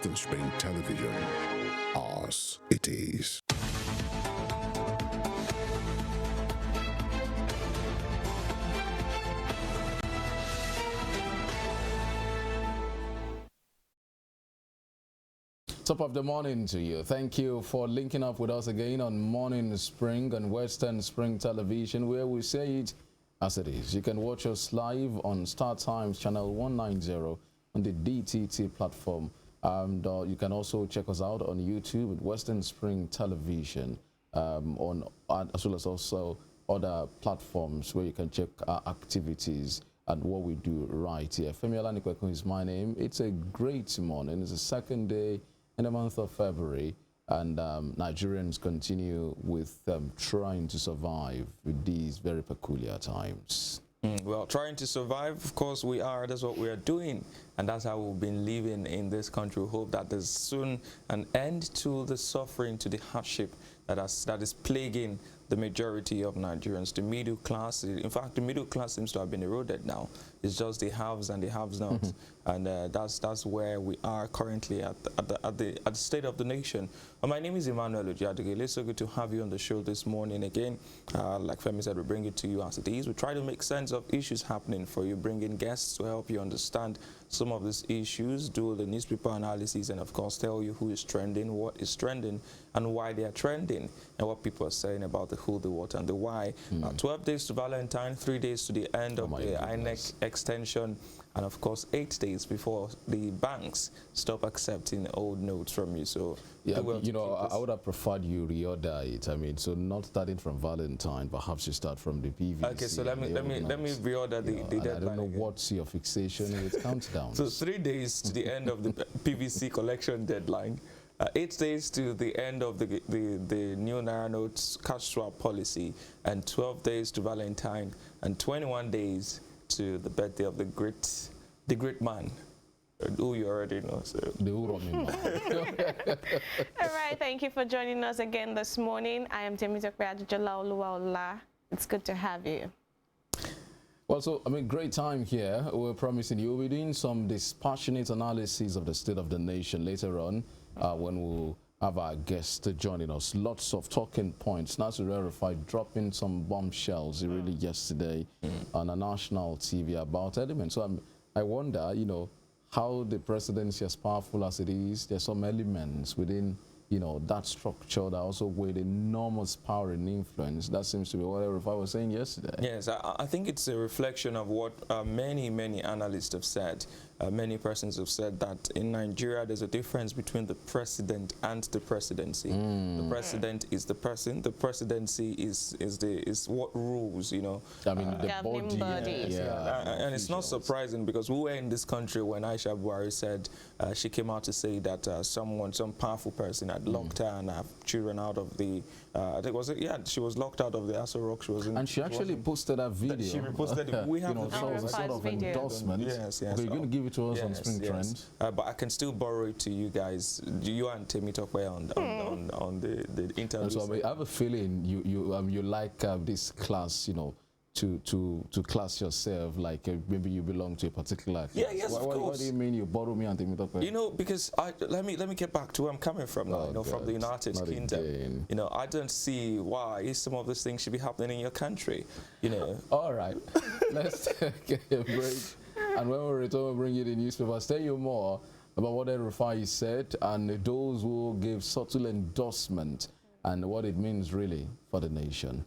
Western Spring Television. Ours it is. Top of the morning to you. Thank you for linking up with us again on Morning Spring and Western Spring Television, where we say it as it is. You can watch us live on Star Times channel 190 on the DTT platform. And you can also check us out on YouTube at Western Spring Television, as well as also other platforms where you can check our activities and what we do right here. Femi Olanikwekun is my name. It's a great morning. It's the second day in the month of February, and Nigerians continue with trying to survive with these very peculiar times. Well, trying to survive, of course we are. That's what we are doing, and that's how we've been living in this country. We hope that there's soon an end to the suffering, to the hardship that is plaguing the majority of Nigerians. The middle class, in fact, the middle class seems to have been eroded now. It's just the haves and the have-nots, and that's where we are currently at the state of the nation. My name is Emmanuel Ojadige. It's so good to have you on the show this morning again. Like Femi said, we bring it to you as it is. We try to make sense of issues happening for you, bring in guests to help you understand some of these issues, do the newspaper analysis, and of course tell you who is trending, what is trending, and why they are trending, and what people are saying about the who, the what, and the why. 12 days to Valentine, 3 days to the end of the INEC extension, and of course 8 days before the banks stop accepting old notes from you. So yeah, you know, I would have preferred you reorder it. I mean, so not starting from Valentine, perhaps you start from the PVC. Okay, so let me reorder the deadline. I don't know what's your fixation with countdown. So 3 days to the end of the PVC collection deadline. 8 days to the end of the new Naira notes cash swap policy, and 12 days to Valentine, and 21 days to the birthday of the great man, who you already know. So. All right, thank you for joining us again this morning. I am Temitope Adejola Oluwaola. It's good to have you. Well, so, I mean, great time here. We're promising you we'll be doing some dispassionate analysis of the state of the nation later on when we'll have our guest joining us. Lots of talking points. Nasir El-Rufai dropping some bombshells really yesterday on a national TV about elements. So I wonder, you know, how the presidency, as powerful as it is, there's some elements within, you know, that structure that also with enormous power and influence. That seems to be what El-Rufai was saying yesterday. Yes, I think it's a reflection of what many analysts have said. Many persons have said that in Nigeria there's a difference between the president and the presidency. The president is the person. The presidency is what rules, you know. I mean, the body. And it's not surprising, because we were in this country when Aisha Buhari said, she came out to say that some powerful person had locked her and her children out of the, I think was it? Yeah, she was locked out of the Aso Rock. She was in, and she actually posted a video. She reposted it. We have you know, so a sort of endorsement. Yes. Okay, you're going to give it to us on Spring Trends. But I can still borrow it to you guys. You and Temitope on the interview. So I have a feeling you like this class, you know, to class yourself like maybe you belong to a particular class. Yes, of course. What do you mean you borrow me and Temitope? You know, because let me get back to where I'm coming from now. You know, from the United Kingdom. You know, I don't see why some of these things should be happening in your country. You know. All right, let's take a break. And when we return, we'll bring you the newspapers, tell you more about what El-Rufai said and those who gave subtle endorsement and what it means really for the nation.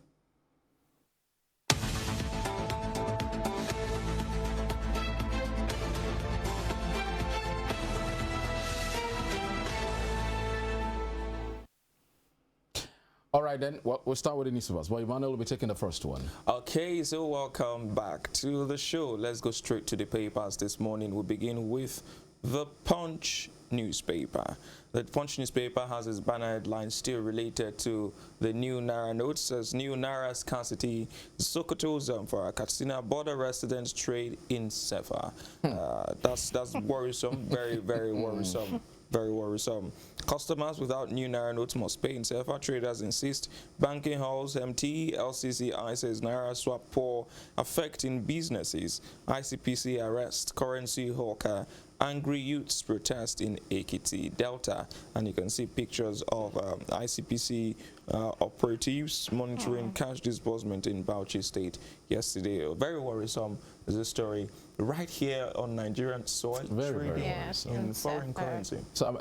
All right, then, well, we'll start with the newspapers. Well, Emmanuel will be taking the first one. Okay, so welcome back to the show. Let's go straight to the papers this morning. We'll begin with the Punch newspaper. The Punch newspaper has its banner headline still related to the new Naira notes. Says new Naira scarcity, Sokoto for Katsina border residents trade in Sefa. That's worrisome, very worrisome. Very worrisome. Customers without new Naira notes must pay in Sefa. Traders insist. Banking halls empty. LCCI says Naira swap poor affecting businesses. ICPC arrest currency hawker angry youths protest in Ekiti Delta, and you can see pictures of ICPC operatives monitoring cash disbursement in Bauchi State yesterday. Very worrisome is this story right here on Nigerian soil, Very trading Yes, in it's foreign very- currency. So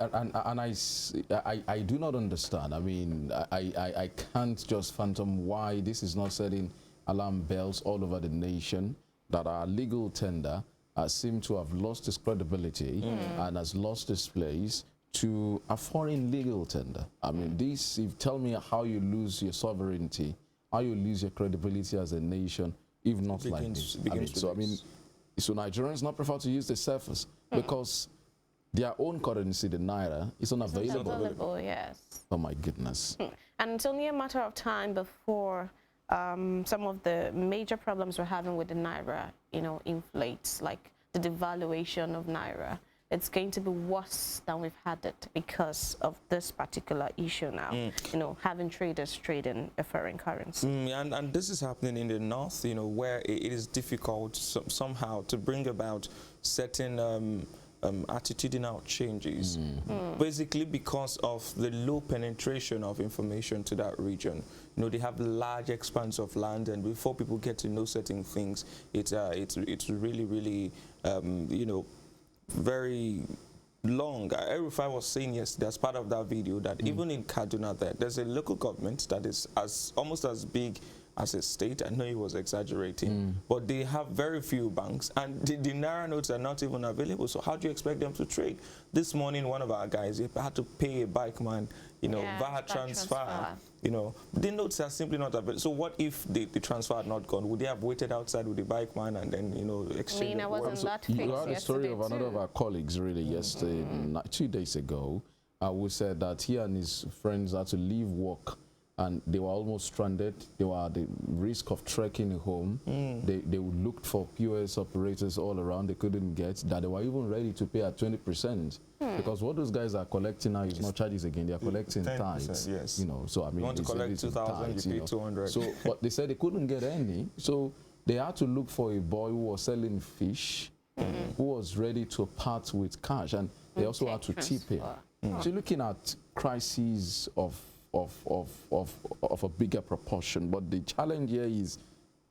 I do not understand. I mean, I can't just fathom why this is not setting alarm bells all over the nation, that our legal tender seem to have lost its credibility and has lost its place to a foreign legal tender. I mean, this, if tell me how you lose your sovereignty, how you lose your credibility as a nation, if not like this. So Nigerians not prefer to use the surface because their own currency, the naira, is unavailable. Available, yes. Oh my goodness. And it's only a matter of time before some of the major problems we're having with the naira, inflates, like the devaluation of naira. It's going to be worse than we've had it because of this particular issue now. Having traders trading a foreign currency. And this is happening in the north, where it is difficult somehow to bring about certain attitudinal changes, basically because of the low penetration of information to that region. They have large expanse of land, and before people get to know certain things, it's really, really, very long. El-Rufai was saying yesterday as part of that video that even in Kaduna there's a local government that is almost as big as a state. I know he was exaggerating, but they have very few banks, and the naira notes are not even available. So how do you expect them to trade? This morning, one of our guys had to pay a bike man, via transfer. The notes are simply not available. So what if the transfer had not gone? Would they have waited outside with the bike man and then exchange? I was in that phase You heard the story of another too. of our colleagues really yesterday, 2 days ago, who said that he and his friends had to leave work and they were almost stranded. They were at the risk of trekking home. They looked for POS operators all around. They couldn't get that. They were even ready to pay at 20%. Because what those guys are collecting now is not charges again. They are collecting 10%, tithes. yes. So I mean, You want to they said collect it's in 2,000, tithes, you pay 200. So, but they said they couldn't get any. So they had to look for a boy who was selling fish, who was ready to part with cash, and they also had to tip him. So looking at crises of a bigger proportion, but the challenge here is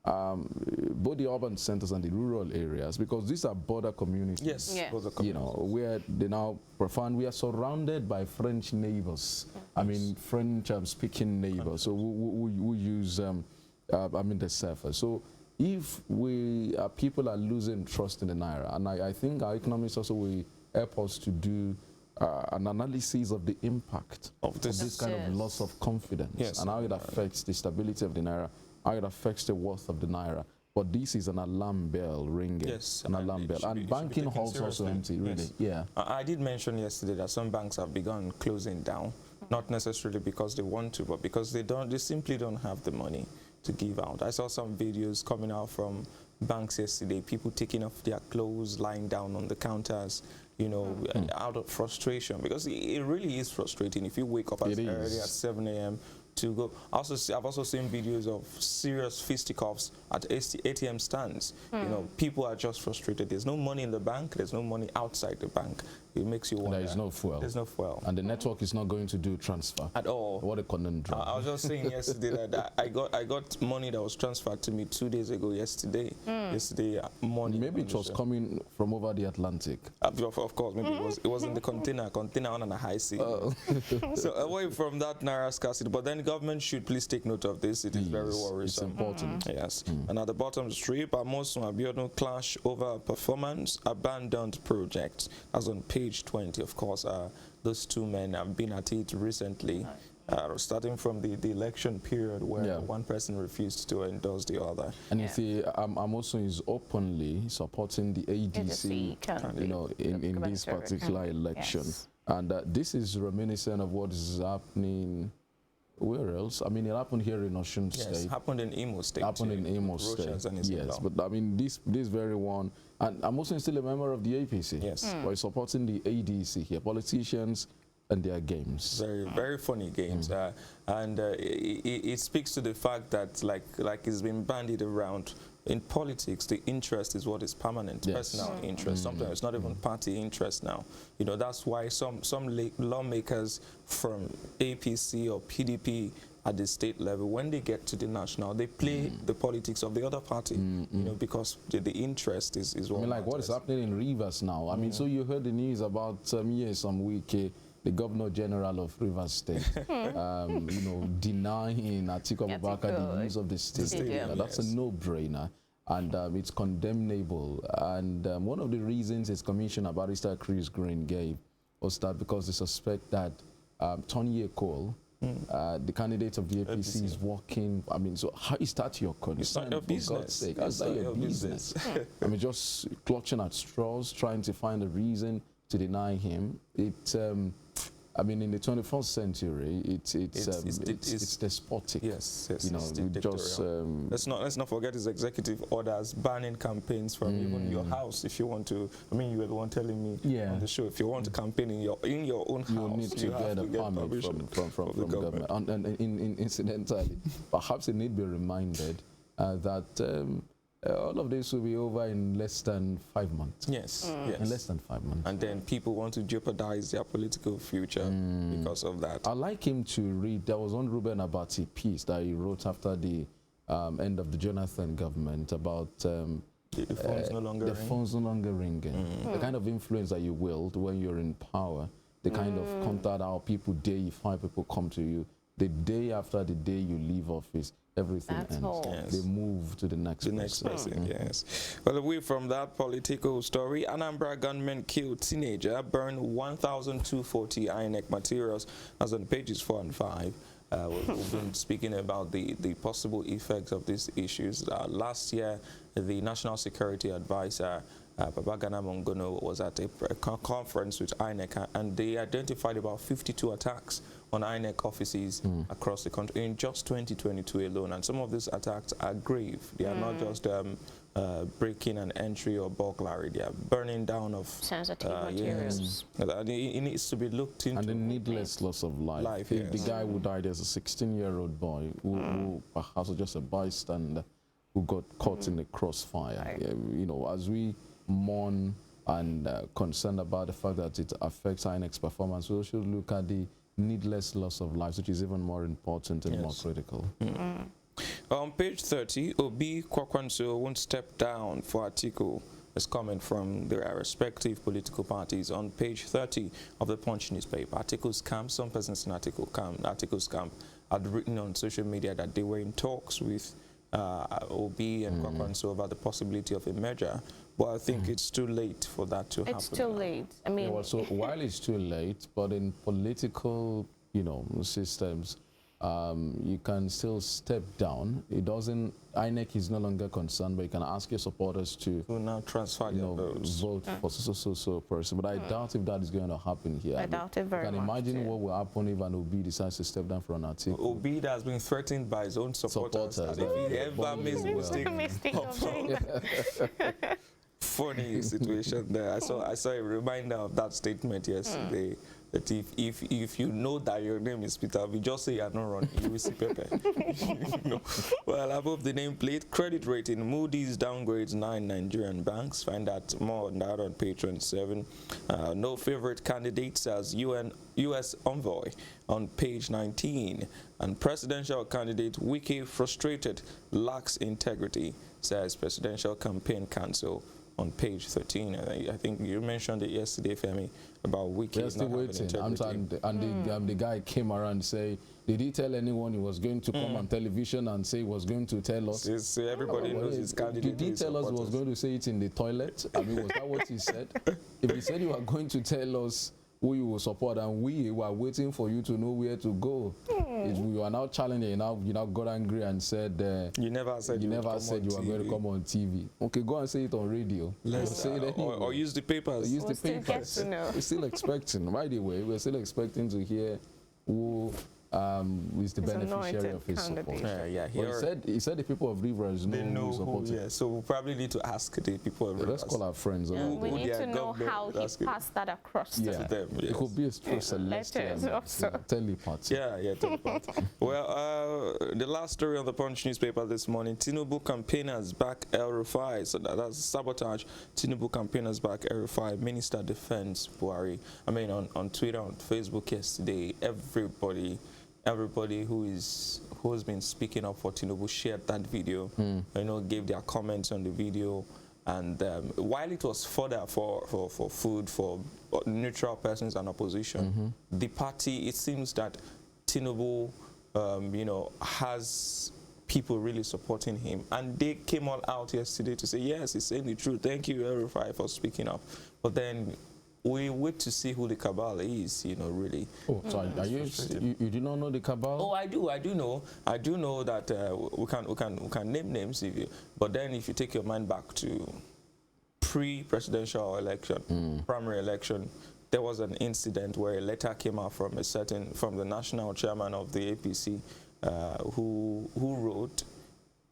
both the urban centers and the rural areas, because these are border communities. Yes. those are communities. Where they now profound, we are surrounded by French neighbors. I mean, French speaking neighbors. So we use, the surface. So if people are losing trust in the naira, and I think our economists also will help us to do an analysis of the impact Of this. kind of Yes. loss of confidence, Yes. and how it affects the stability of the naira, how it affects the worth of the naira. But this is an alarm bell ringing. Yes, An and alarm it bell. should be- And it should be banking taken halls also seriously. empty, really. Yes. Yeah. I did mention yesterday that some banks have begun closing down, not necessarily because they want to, but because they simply don't have the money to give out. I saw some videos coming out from banks yesterday, people taking off their clothes, lying down on the counters, out of frustration, because it really is frustrating if you wake up as It early is. as 7 a.m. to go. I've also seen videos of serious fisticuffs at ATM stands. People are just frustrated. There's no money in the bank. There's no money outside the bank. It makes you wonder. There is no fuel. There's no fuel And the network is not going to do transfer. at all. What a conundrum. I was just saying yesterday that I got money that was transferred to me 2 days ago. Yesterday morning. Maybe it was coming from over the Atlantic. Of course, maybe it was in the container on a high sea. So away from that naira scarcity, but then government should please take note of this. It is very Please, worrisome. It's important. Yes. And at the bottom strip, Amosun Abiodun clash over performance abandoned project. As on page 20, of course, those two men have been at it recently, starting from the election period where one person refused to endorse the other. And you see, Amosun is openly supporting the ADC, in this particular election. Yes. And this is reminiscent of what is happening. Where else? I mean, it happened here in Osun Yes, State. happened in Imo State. Happened in Imo Rochas State. and his Yes, in-law. but I mean, this very one, and Amosun is still a member of the APC. Yes. But he's supporting the ADC here, politicians and their games. Very, very funny games, and it speaks to the fact that, like it's been bandied around, in politics, the interest is what is permanent, Yes. personal interest. Sometimes it's not even party interest now. You know, that's why some lawmakers from APC or PDP at the state level, when they get to the national, they play the politics of the other party, you know, because the interest is what I mean, like what is happening in Rivers now? I mean, so you heard the news about some week, the Governor General of Rivers State, you know, denying Atiku Abubakar the use of the stadium. That's a no-brainer, and it's condemnable. And one of the reasons his Commissioner Barrister Chris Green gave was that because they suspect that Tony Cole, the candidate of the APC, is working. I mean, so how is that your concern? It's not your business. God's sake, how's that your business? I mean, just clutching at straws, trying to find a reason to deny him. I mean, in the 21st century, it's despotic. Yes, you know, it's we just let's not forget his executive orders banning campaigns from even your house. If you want to, I mean, you were the one telling me on the show. If you want to campaign in your own house, you need to get a permit from the government. And incidentally, perhaps it need be reminded that. All of this will be over in less than 5 months. Yes, yes. In less than 5 months. And then people want to jeopardize their political future because of that. I like him to read. There was one Ruben Abati piece that he wrote after the end of the Jonathan government about the phones no longer ring. Phones no longer ringing. The kind of influence that you wield when you're in power, the kind of contact how people deify people come to you. The day after the day you leave office, everything ends. Yes. They move to the next person. Yes. Well, away from that political story, Anambra gunmen killed teenager, burned 1,240 INEC materials. As on pages 4 and 5. We've been speaking about the possible effects of these issues. Last year, the National Security Advisor, Babagana Mongono, was at a conference with INEC, and they identified about 52 attacks on INEC offices across the country in just 2022 alone. And some of these attacks are grave. They are not just breaking an entry or burglary. They are burning down of sensitive materials. Yes. It needs to be looked into. And the needless loss of life. Yes. The guy who died as a 16-year-old boy who perhaps was just a bystander who got caught in the crossfire. Right. You know, as we mourn and concerned about the fact that it affects INEC's performance, we should look at the needless loss of lives, which is even more important and more critical. On page 30, Obi Kwakwanso won't step down for Atiku. Is coming from their respective political parties. On page 30 of the Punch newspaper, Atiku's camp, some persons in Atiku's camp had written on social media that they were in talks with Obi and Kwakwanso about the possibility of a merger. But I think it's too late for that to happen. It's too late. I mean, well, so while it's too late, but in political, you know, systems, you can still step down. It doesn't. INEC is no longer concerned, but you can ask your supporters to now transfer their votes. Vote for so person. But I doubt if that is going to happen here. I doubt it very much. You can imagine what will happen if an Obi decides to step down for an Atiku. Obi has been threatened by his own supporters that if he ever makes a mistake, funny situation there. I saw a reminder of that statement yesterday. That if you know that your name is Peter Obi, just say you're not running, you will see Pepe. You know? Well, above the nameplate, credit rating, Moody's downgrades 9 Nigerian banks. Find out more on that on page 27. No favorite candidates as U.S. envoy on page 19. And presidential candidate Wike frustrated, lacks integrity, says presidential campaign council. On page 13, I think you mentioned it yesterday, Femi, about Wike. They're still waiting. The guy came around and say, did he tell anyone he was going to come on television and say he was going to tell us? Everybody knows his candidate. Did he tell us he was going to say it in the toilet? I mean, was that what he said? If he said you were going to tell us who you will support and we were waiting for you to know where to go, you are now challenging, you now got angry and said you never said you were going to come on TV. Okay, go and say it on radio. Or use the papers. We're still expecting. By the way, we're still expecting to hear who is the He's beneficiary anointed of his support. candidate. Yeah, But he said the people of Rivers know they know who who, supports him. yeah. So we probably need to ask the people of Let's Rivers. call our friends. Yeah, we Who need their to know government how he asking. passed that across Yeah, to them, it yes. could be through celestial letters means, also. telepathy. Yeah, telepathy. Well, the last story on the Punch newspaper this morning, Tinubu campaigners back El Rufai. So that's sabotage. Tinubu campaigners back El Rufai. Minister Defense Buhari. I mean, on Twitter, on Facebook yesterday, everybody who has been speaking up for Tinubu shared that video. You know, gave their comments on the video. And while it was fodder for food for neutral persons and opposition, the party, it seems that Tinubu, you know, has people really supporting him. And they came all out yesterday to say, yes, he's saying the truth. Thank you, El Rufai, for speaking up. But then we wait to see who the cabal is, you know, really. Oh, so you do not know the cabal? Oh, I do know that we can name names if you, but then if you take your mind back to pre-presidential election, primary election, there was an incident where a letter came out from the national chairman of the APC, who wrote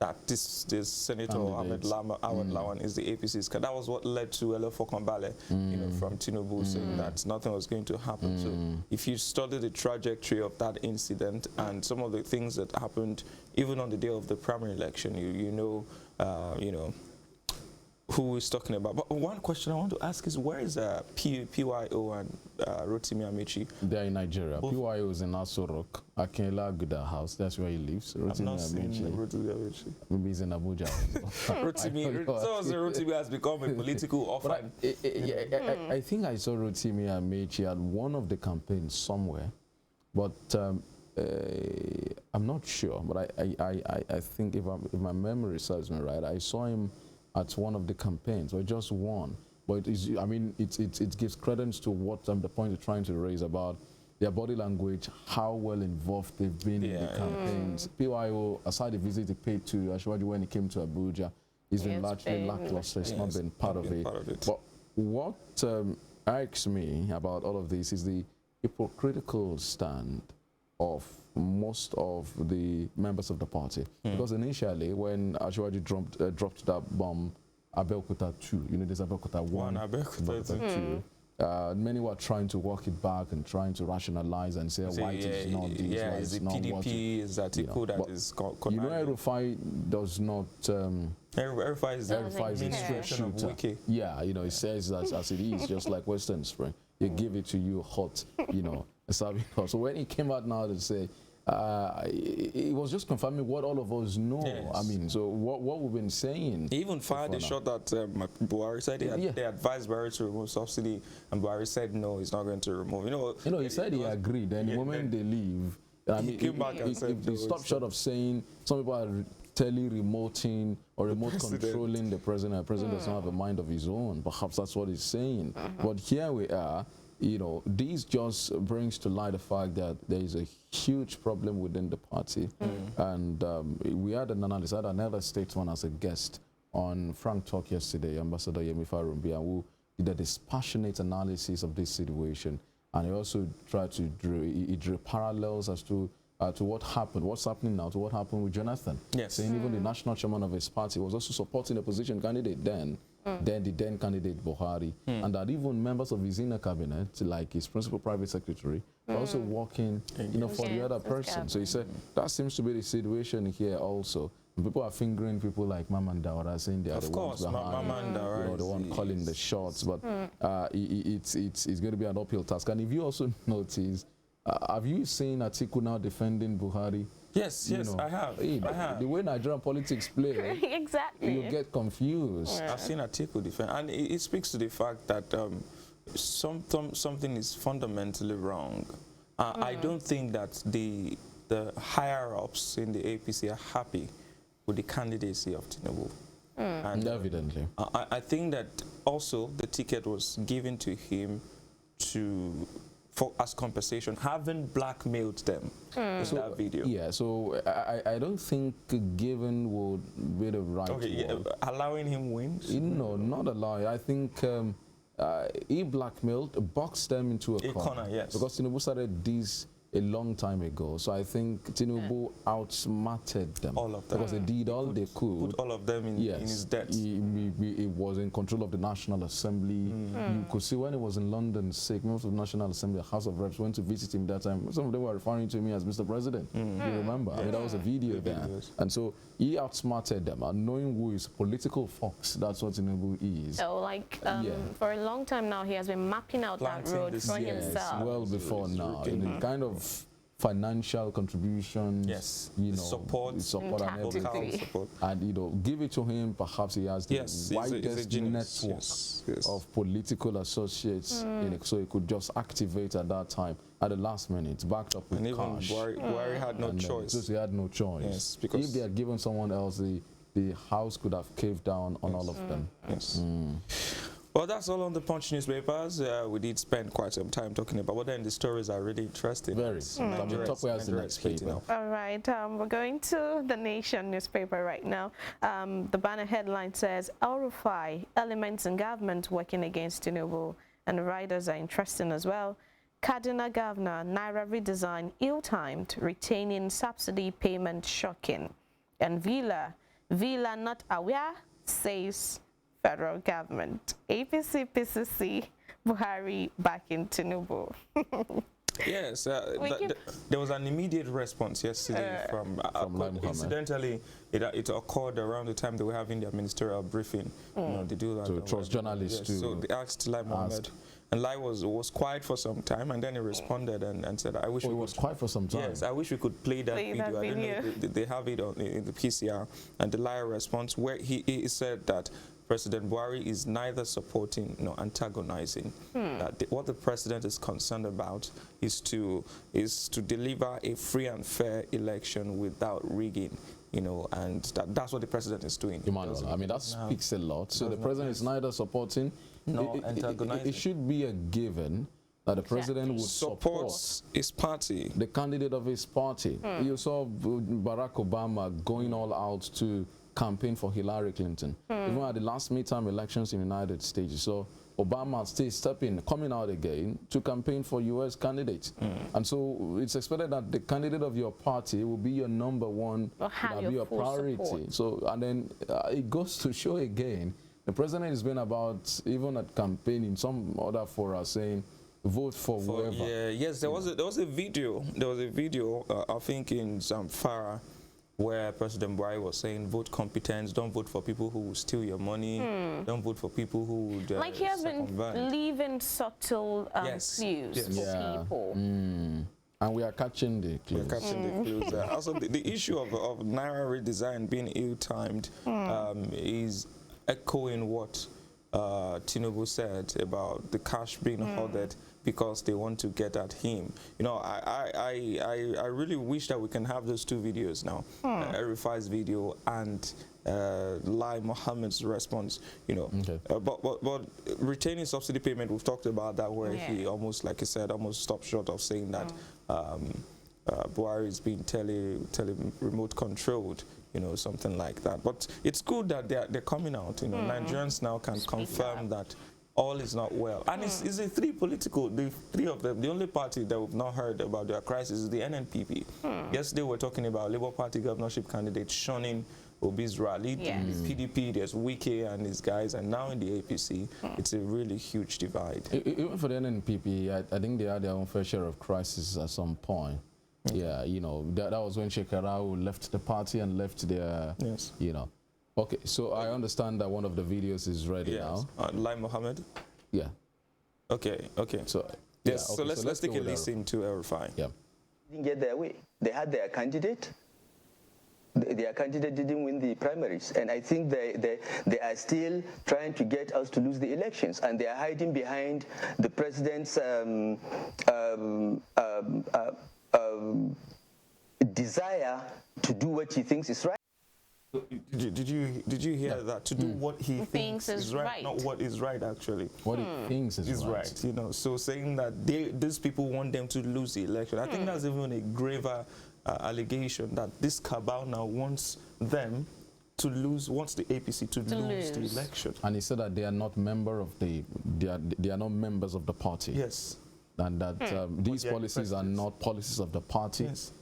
that this Senator Ahmed Lawan is the APC's. That was what led to Elefo Kambale, you know, from Tinubu saying that nothing was going to happen. So if you study the trajectory of that incident and some of the things that happened, even on the day of the primary election, you know, who is talking about. But one question I want to ask is, where is PYO and Rotimi Amechi? They're in Nigeria. PYO is in Aso Rock, Akinla Aguda House. That's where he lives. I've not seen Rotimi Amechi. Maybe he's in Abuja. Rotimi has become a political orphan. I think I saw Rotimi Amechi at one of the campaigns somewhere, but I'm not sure. But I think if my memory serves me right, I saw him at one of the campaigns, or just one. But it gives credence to what the point you're trying to raise about their body language, how well involved they've been in the campaigns. PYO, aside the visit he paid to Ashwaji when he came to Abuja, he's been largely lackluster. It's not been part of it. But what irks me about all of this is the hypocritical stand of most of the members of the party. Because initially, when Ashwaji dropped that bomb, Abeokuta 2, you know, there's Abeokuta 1, Abeokuta 2. Many were trying to walk it back and trying to rationalize and say why it is not this, why is it's the not PDP, what is that that is you know, El Rufai does not. El Rufai is the administration of Wiki. Yeah, you know, it says that as it is, just like Western Spring. They give it to you hot, you know. So when he came out now to say, it was just confirming what all of us know. Yes. I mean, so what we've been saying. He even fired a shot that Buhari said they advised Buhari to remove subsidy, and Buhari said no, he's not going to remove. You know, he said he agreed. And the moment they leave, I mean, came back and said they stopped short of saying some people are tele-remoting or remote controlling the president. The president does not have a mind of his own. Perhaps that's what he's saying. But here we are. You know, this just brings to light the fact that there is a huge problem within the party. And we had an analyst, another statesman as a guest on Frank Talk yesterday, Ambassador Yemi Farumbia, who did a dispassionate analysis of this situation. And he also tried to draw parallels as to what happened, what's happening now, to what happened with Jonathan. Yes. Saying even the national chairman of his party was also supporting the opposition candidate then the then candidate Buhari, and that even members of his inner cabinet, like his principal private secretary, were also working, you know, for the other person. So he said that seems to be the situation here also. And people are fingering people like Maman Dawara, saying they are the ones behind, you know, the one calling the shots. But it's going to be an uphill task. And if you also notice, have you seen Atiku now defending Buhari? Yes, you know, I have. The way Nigerian politics play, exactly, you get confused. I've seen Atiku defend, and it speaks to the fact that something is fundamentally wrong. I don't think that the higher-ups in the APC are happy with the candidacy of Tinubu. And evidently. I think that also the ticket was given to him as compensation, having blackmailed them in that video. Yeah, so I don't think given would be the right word. Allowing him wins? No, not allowing. I think he blackmailed, boxed them into a corner. Yes. Because Tinubu started this a long time ago. So I think Tinubu outsmarted them. All of them. Because they did all they could. Put all of them in his debt. He was in control of the National Assembly. You could see when he was in London sick, most of the National Assembly, the House of Reps went to visit him that time. Some of them were referring to me as Mr. President. You remember? I mean, that was a video there. And so he outsmarted them. And knowing who is political fox, that's what Tinubu is. So, like, for a long time now, he has been mapping out that road for himself. Well before now. In the kind of financial contribution, you know, support and everything. And, you know, give it to him, perhaps he has the widest network of political associates, in it, so he could just activate at that time, at the last minute, backed up with cash. Buhari had no choice. Just he had no choice. Yes, because if they had given someone else, the house could have caved down on all of them. Yes. Well, that's all on the Punch newspapers. We did spend quite some time talking about, but then the stories are really interesting. Very. Top where's the next paper? All right, we're going to the Nation newspaper right now. The banner headline says, El-Rufai, elements in government working against Tinubu, and the riders are interesting as well. Kaduna Governor, Naira redesign ill-timed, retaining subsidy payment shocking. And Villa not aware, says federal government. APC, PCC, Buhari backing Tinubu. Yes, there was an immediate response yesterday from incidentally, it occurred around the time they were having their ministerial briefing. You know, they do that. So it was journalists too. So they asked Lai Mohammed. And Lai was quiet for some time, and then he responded and said, I wish we was quiet for some time. Yes, I wish we could play that video. I don't know if they have it in the PCR. And the Lai response, where he said that President Buhari is neither supporting nor antagonizing. What the president is concerned about is to deliver a free and fair election without rigging. You know, and that's what the president is doing. Emmanuel, I mean, that speaks a lot. So the president is neither supporting nor antagonizing. It should be a given that the president would support his party, the candidate of his party. You saw Barack Obama going all out to campaign for Hillary Clinton. Even at the last midterm elections in the United States, so Obama still coming out again to campaign for U.S. candidates. And so it's expected that the candidate of your party will be your number one, will be your priority. Support. So, and then it goes to show again, the president has been about, even at campaigning, some other fora saying, vote for whoever. Yes, there was a video, I think in Zamfara, where President Buhari was saying, vote competence, don't vote for people who will steal your money, don't vote for people who would like he has been leaving subtle clues for people. And we are catching the clues. We're catching the clues. Also, the issue of Naira redesign being ill-timed is echoing what Tinubu said about the cash being hoarded because they want to get at him. You know, I really wish that we can have those two videos now, El-Rufai's video and Lai Mohammed's response. You know, but retaining subsidy payment, we've talked about that, where he almost, like I said, almost stopped short of saying that Buhari is being remote controlled. You know, something like that. But it's good that they're coming out. You know, Nigerians now can confirm that all is not well. And it's the three of them. The only party that we've not heard about their crisis is the NNPP. Yesterday we were talking about Labour Party governorship candidate shunning Obi's rally. The PDP, there's Wike and his guys, and now in the APC, it's a really huge divide. Even for the NNPP, I think they had their own fair share of crisis at some point. Yeah, you know, that was when Shekarau left the party and left their, you know. Okay, so I understand that one of the videos is ready now. Lai Mohammed? Yeah. Okay. So, so let's take a listen to El-Rufai. Yeah. Didn't get their way. They had their candidate. Their candidate didn't win the primaries, and I think they are still trying to get us to lose the elections, and they are hiding behind the president's desire to do what he thinks is right. Did you hear that? To do what he thinks is right, not what is right, actually. What he thinks is right. You know, so saying that these people want them to lose the election. I think that's even a graver allegation, that this cabal now wants them to lose, wants the APC to lose the election. And he said that they are not member of they are not members of the party. Yes. and that these they are policies are precedents. not policies of the party. Yes.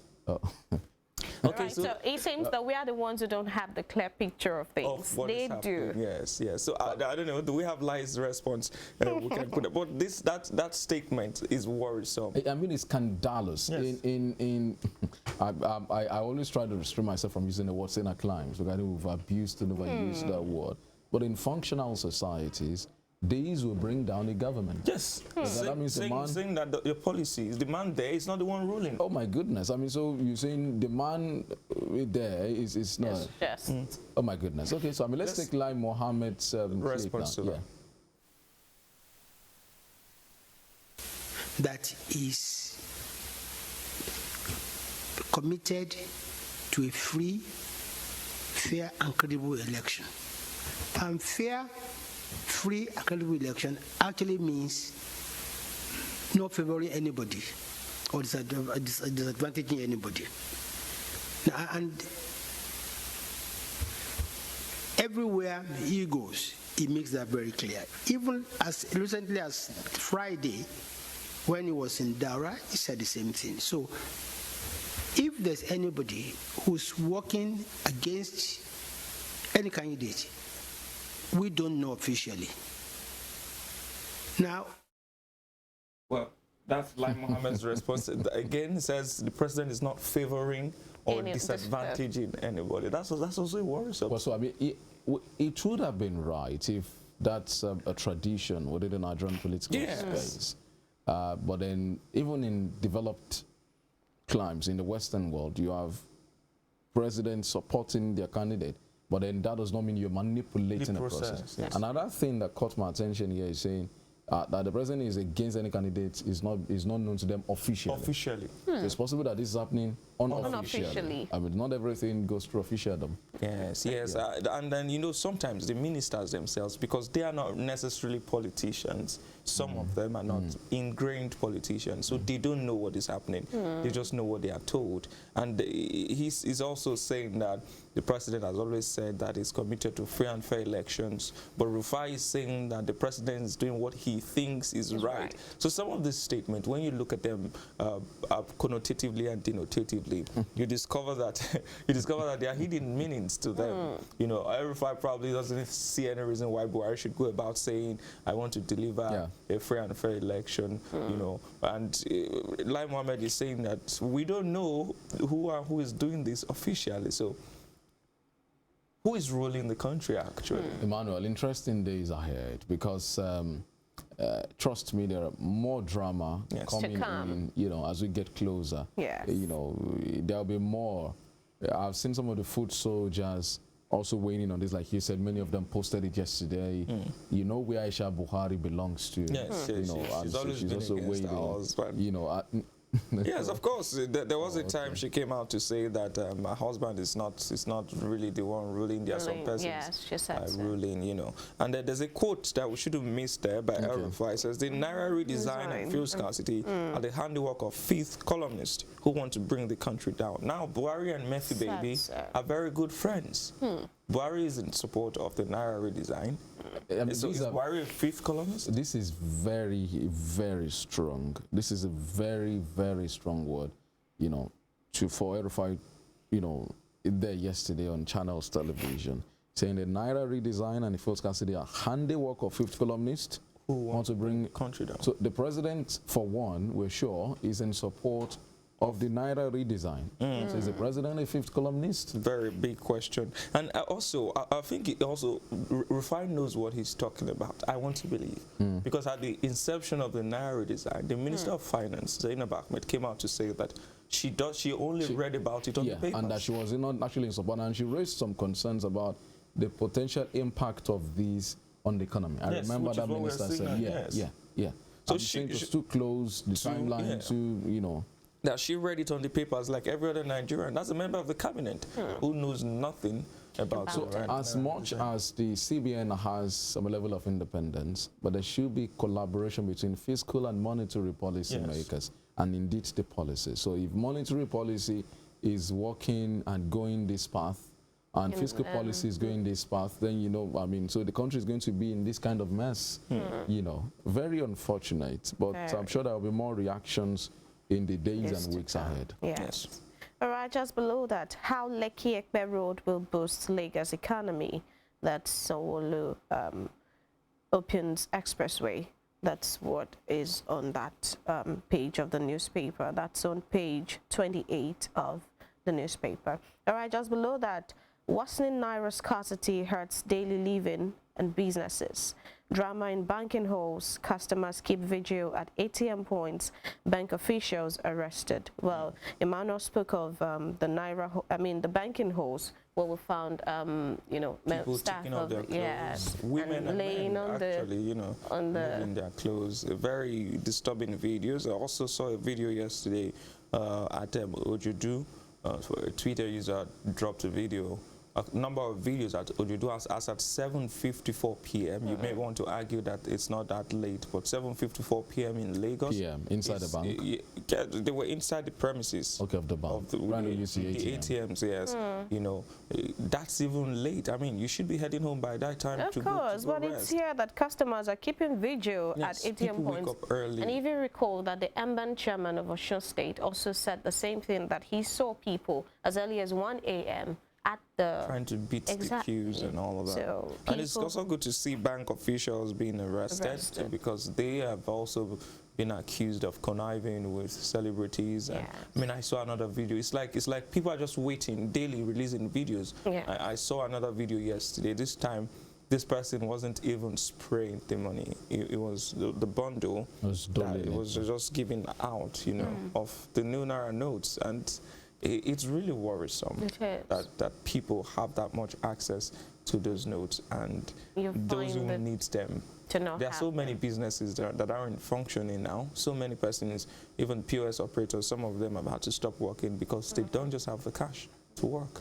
Okay, so it seems that we are the ones who don't have the clear picture of things. Of what They is do. happening. Yes, yes. So I don't know. Do we have Lai's response? We can put it. But that statement is worrisome. I mean, it's scandalous. Yes. I always try to restrain myself from using the word sinner climbs, because we've abused and overused that word. But in functional societies, these will bring down a government. Yes. That means the man. Saying that your policy is the man there is not the one ruling. Oh my goodness! I mean, so you're saying the man there is not? Yes. Oh my goodness! Okay, so I mean, let's take Lai Mohammed's Response to that. That is committed to a free, fair, and credible election. And fair, free, and credible election actually means not favoring anybody or disadvantaging anybody. Now, and everywhere he goes, he makes that very clear. Even as recently as Friday, when he was in Daura, he said the same thing. So if there's anybody who's working against any candidate, we don't know officially. Now, Well, that's Lai Mohammed's response. Again, it says the president is not favoring or Any- disadvantaging anybody. That's also worrisome. Well, so I mean, it would have been right if that's a tradition within the Nigerian political Yes. space. But then, even in developed climes in the Western world, you have presidents supporting their candidate, but then that does not mean you're manipulating the process. Yes. Another thing that caught my attention here is saying that the president is against any candidate is not known to them officially. Officially. So it's possible that this is happening unofficially. Unofficially. I mean, not everything goes through officialdom. Yes, yes. And then, sometimes the ministers themselves, because they are not necessarily politicians, some of them are not ingrained politicians, so they don't know what is happening. They just know what they are told. And he's also saying that the president has always said that he's committed to free and fair elections, but Rufai is saying that the president is doing what he thinks is right. So some of these statements, when you look at them connotatively and denotatively, you discover that there are hidden meanings to them. Rufai probably doesn't see any reason why Buhari should go about saying, I want to deliver a free and fair election, and Lai Mohammed is saying that we don't know who is doing this officially. So who is ruling the country actually? Emmanuel, interesting days ahead, because trust me, there are more drama coming in, as we get closer. Yes. There'll be more. I've seen some of the foot soldiers also weighing in on this. Like you said, many of them posted it yesterday. You know where Aisha Buhari belongs to. Yes, and she's always she's been also against her husband. Yes, of course. There was a time she came out to say that her husband is not really the one ruling. There are some persons Yes, she said so. ruling, And there's a quote that we shouldn't miss there by El-Rufai. It says, the Naira redesign and fuel scarcity are the handiwork of fifth columnists who want to bring the country down. Now, Buhari and Mefi Baby are very good friends. Buhari is in support of the Naira redesign. So is Buhari a fifth columnist? This is very, very strong. This is a very, very strong word, for El-Rufai, there yesterday on Channels Television, saying the Naira redesign and the fuel scarcity are handiwork of fifth columnists who want to bring the country down. So the president, for one, we're sure, is in support of the Naira redesign. So is the president a fifth columnist? Very big question. And also, I think Rufai knows what he's talking about. I want to believe. Because at the inception of the Naira redesign, the Minister of Finance, Zainab Ahmed, came out to say that she only read about it on the papers. And that she was not actually in support. And she raised some concerns about the potential impact of these on the economy. I remember that minister said, So she was too close, the timeline to, that she read it on the papers like every other Nigerian. That's a member of the cabinet who knows nothing about it. So as much as the CBN has some level of independence, but there should be collaboration between fiscal and monetary policy makers and indeed the policy. So if monetary policy is working and going this path, and fiscal policy is going this path, then, you know, I mean, so the country is going to be in this kind of mess, you know. Very unfortunate, but I'm sure there will be more reactions in the days and weeks ahead. Yes. All right, just below that, how Lekki Ekpe Road will boost Lagos economy. That's Sanwo-Olu opens expressway. That's what is on that page of the newspaper. That's on page 28 of the newspaper. All right, just below that, worsening Naira scarcity hurts daily living and businesses. Drama in banking halls, customers keep vigil at ATM points, bank officials arrested. Well, Emmanuel spoke of the Naira, the banking halls where we found, you know, people staff taking off their clothes, yes, women and laying men on actually, you know, moving their clothes. Very disturbing videos. I also saw a video yesterday at Ojudu. A Twitter user dropped a video. A number of videos at Ojudu as at 7:54 p.m. You may want to argue that it's not that late, but 7:54 p.m. in Lagos. PM inside the bank. They were inside the premises. Okay, of the bank. Of the ATMs, yes. You know, that's even late. I mean, you should be heading home by that time. Of course, but rest. it's here that customers are keeping vigil at ATM points. Wake up early. And even recall that the MBAN chairman of Osun State also said the same thing, that he saw people as early as 1 a.m. at the trying to beat the queues and all of that. So and it's also good to see bank officials being arrested because they have also been accused of conniving with celebrities. And I mean, I saw another video. It's like people are just waiting, daily releasing videos. I saw another video yesterday. This time, this person wasn't even spraying the money. It was the bundle that it was just giving out, you know, of the new Naira notes. And it's really worrisome that people have that much access to those notes, and those who need them. There are so many businesses that aren't functioning now. So many persons, even POS operators, some of them have had to stop working because they don't just have the cash to work.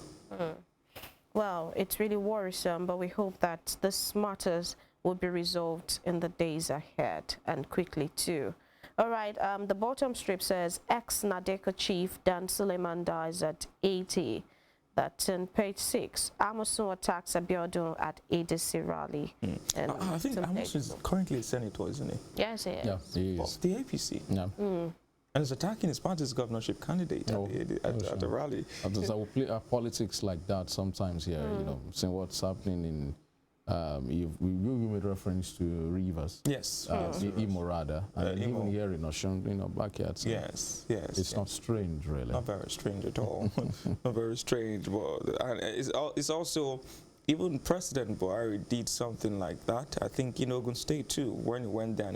Well, it's really worrisome, but we hope that this matters will be resolved in the days ahead, and quickly too. All right, the bottom strip says, ex-Nadeco chief Dan Suleiman dies at 80. That's on page 6. Amosun attacks Abiodun at ADC rally. And I think Amosun is currently a senator, isn't he? Yes, he is. Yeah, he is. Of the APC. Yeah. And he's attacking his party's governorship candidate at the rally. We play politics like that sometimes here, you know, seeing what's happening in... we made reference to Rivers. Yes. Imorada. And even here in Osun, you know, backyard. So yes. It's not strange, really. Not very strange at all. Not very strange. But it's also, even President Buhari did something like that. I think in Ogun State too, when he went down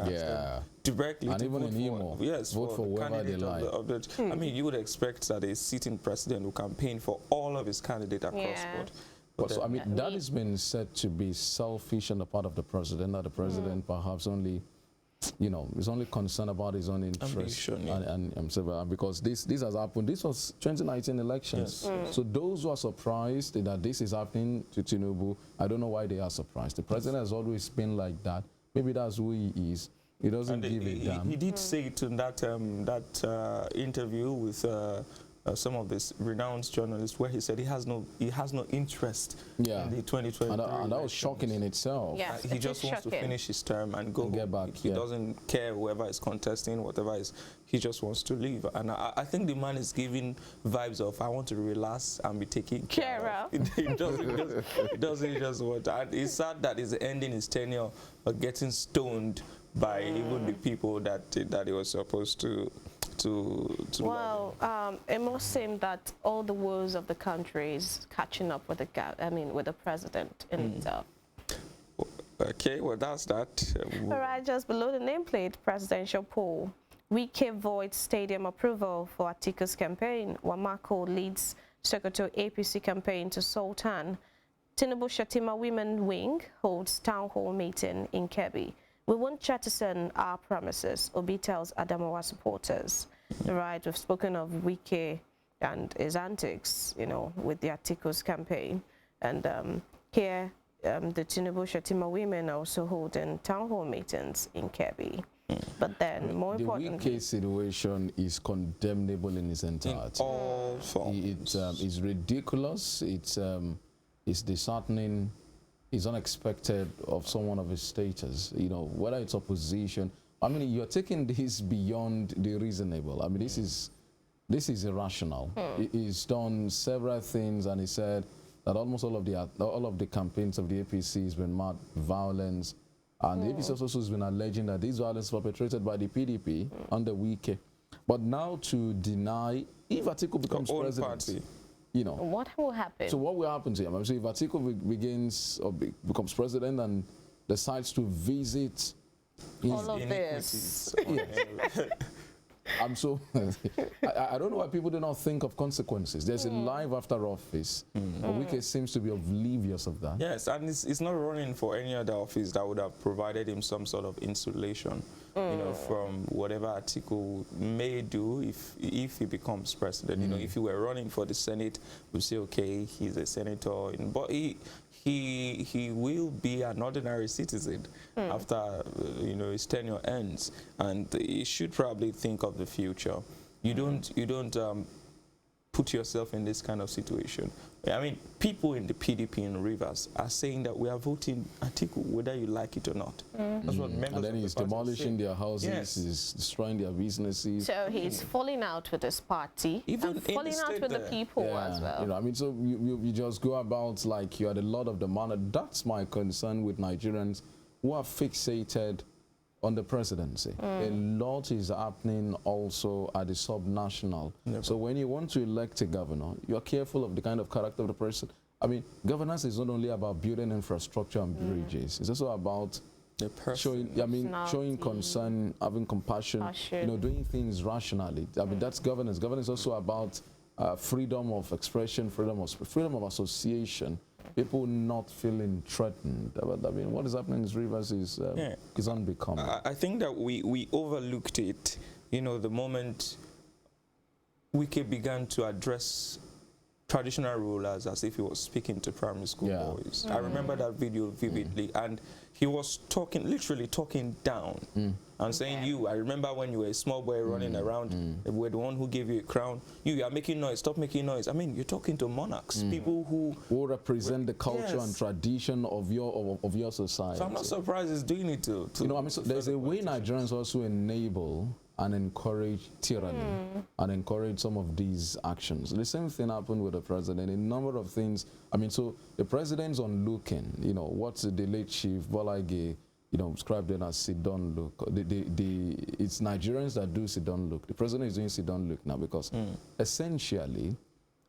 directly and to even vote in Imo, vote for the whoever they like. I mean, you would expect that a sitting president will campaign for all of his candidates across board. So, I mean, that has been said to be selfish on the part of the president, that the president perhaps only, you know, is only concerned about his own interest. And because this has happened. This was 2019 elections. So those who are surprised that this is happening to Tinubu, I don't know why they are surprised. The president has always been like that. Maybe that's who he is. He doesn't give a damn. He did say it in that interview with some of these renowned journalists, where he said he has no interest in the 2023 and that was shocking in itself. Yes, he just wants to finish his term and go get back. He doesn't care whoever is contesting, whatever is. He just wants to leave. And I think the man is giving vibes of, I want to relax and be taken care of. It doesn't just want. And it's sad that he's ending his tenure getting stoned by even the people that he was supposed to. Well, it must seem that all the woes of the country is catching up with with the president in itself. Okay, well, that's that. All right, just below the nameplate, presidential poll. Wike voids stadium approval for Atiku's campaign. Wamako leads Sokoto APC campaign to Sultan. Tinubu Shatima Women Wing holds town hall meeting in Kebbi. We won't jettison our promises, Obi tells Adamawa supporters. Right, we've spoken of Wike and his antics, you know, with the Atiku's campaign. And here, the Tinubu Shatima women are also holding town hall meetings in Kebbi. But then, more importantly... The Wike situation is condemnable in its entirety. In all forms. It's ridiculous. It's is disheartening, is unexpected of someone of his status. You know, whether it's opposition. I mean, you're taking this beyond the reasonable. I mean, this is irrational. He's done several things, and he said that almost all of the campaigns of the APC has been marked violence, and the APC also has been alleging that these violence perpetrated by the PDP under Wike. But now to deny, if Atiku becomes president, you know, what will happen? So what will happen to him? I mean, so if Atiku begins or becomes president and decides to visit all of this. I'm so I don't know why people do not think of consequences. There's a life after office, but Wike seems to be oblivious of that. Yes, and it's not running for any other office that would have provided him some sort of insulation, you know, from whatever Atiku may do if he becomes president. You know, if he were running for the Senate, we'd say, okay, he's a senator, but he will be an ordinary citizen after you know, his tenure ends, and he should probably think of the future. You don't put yourself in this kind of situation. I mean, people in the PDP in Rivers are saying that we are voting Atiku whether you like it or not. That's what members And then of he's the party demolishing say. their houses, Yes. he's destroying their businesses. So he's falling out with his party, Even and in the falling out state with the there. people as well. You know, I mean, so you just go about like you are the lord of the manor. That's my concern with Nigerians who are fixated on the presidency. A lot is happening also at the sub-national. So when you want to elect a governor, you're careful of the kind of character of the person. I mean, governance is not only about building infrastructure and bridges. It's also about The person. showing concern, having compassion, you know, doing things rationally. I mean, that's governance. Governance is also about freedom of expression, freedom of association. People not feeling threatened. I mean, what is happening in Rivers is unbecoming. I think that we overlooked it, you know, the moment Wike began to address traditional rulers as if he was speaking to primary school boys. I remember that video vividly, and he was talking, literally talking down and saying, I remember when you were a small boy running around, we were the one who gave you a crown. You are making noise, stop making noise. I mean, you're talking to monarchs, people who represent the culture and tradition of your society. So I'm not surprised he's doing it to you know, I mean, so there's a way Nigerians also enable and encourage tyranny and encourage some of these actions. The same thing happened with the president. A number of things. I mean, so the president's on looking. You know, what's the late chief Bola Ige, you know, described it as sit-down look. It's Nigerians that do sit-down look. The president is doing sit-down look now because essentially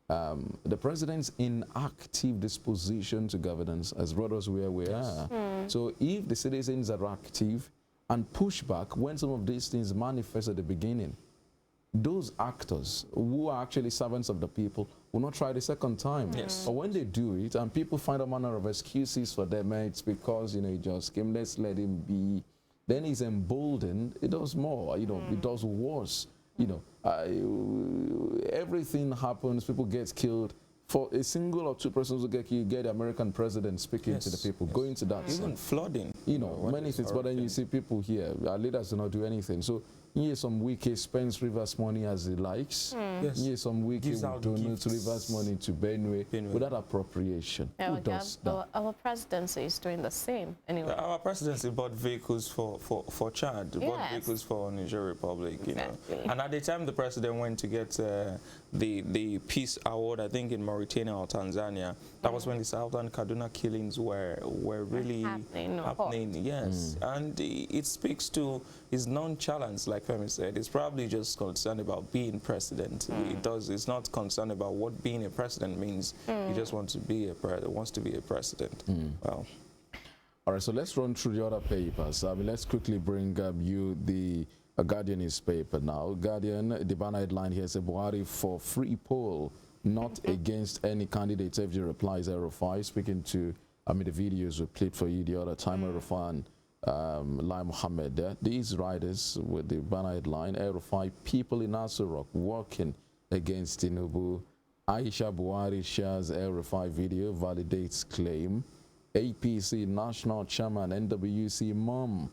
the president's inactive disposition to governance has brought us where we are. So if the citizens are active and push back when some of these things manifest at the beginning, those actors who are actually servants of the people will not try the second time. But when they do it and people find a manner of excuses for them, it's because, you know, he just came, let's let him be, then he's emboldened, it does more, you know, it does worse. You know, everything happens, people get killed. For a single or two persons who get killed, you get the American president speaking to the people, going to that. even flooding. You know, many things, but then you see people here, our leaders do not do anything. So, here's some Wike spends Rivers money as he likes. Here's some Wike donates Rivers money to Benue without appropriation. Who does that? Our presidency is doing the same anyway. Our presidency bought vehicles for Chad, bought vehicles for Niger Republic, you know. And at the time the president went to get the Peace Award, I think in Mauritania or Tanzania, that was when the Southern Kaduna killings were really happening. Yes, and it speaks to his nonchalance, like Femi said. It's probably just concerned about being president. It's not concerned about what being a president means. He just wants to be a president. Well. All right, so let's run through the other papers. I mean, let's quickly bring you the Guardian newspaper now. Guardian, the banner headline here says Buhari for free poll, not against any candidate. FG replies El-Rufai, speaking to, I mean, the videos we played for you the other time, El-Rufai and Lai Mohammed there. These riders with the banner headline, El-Rufai, people in Aso Rock working against Tinubu. Aisha Buhari shares El-Rufai video, validates claim. APC National Chairman, NWC mom.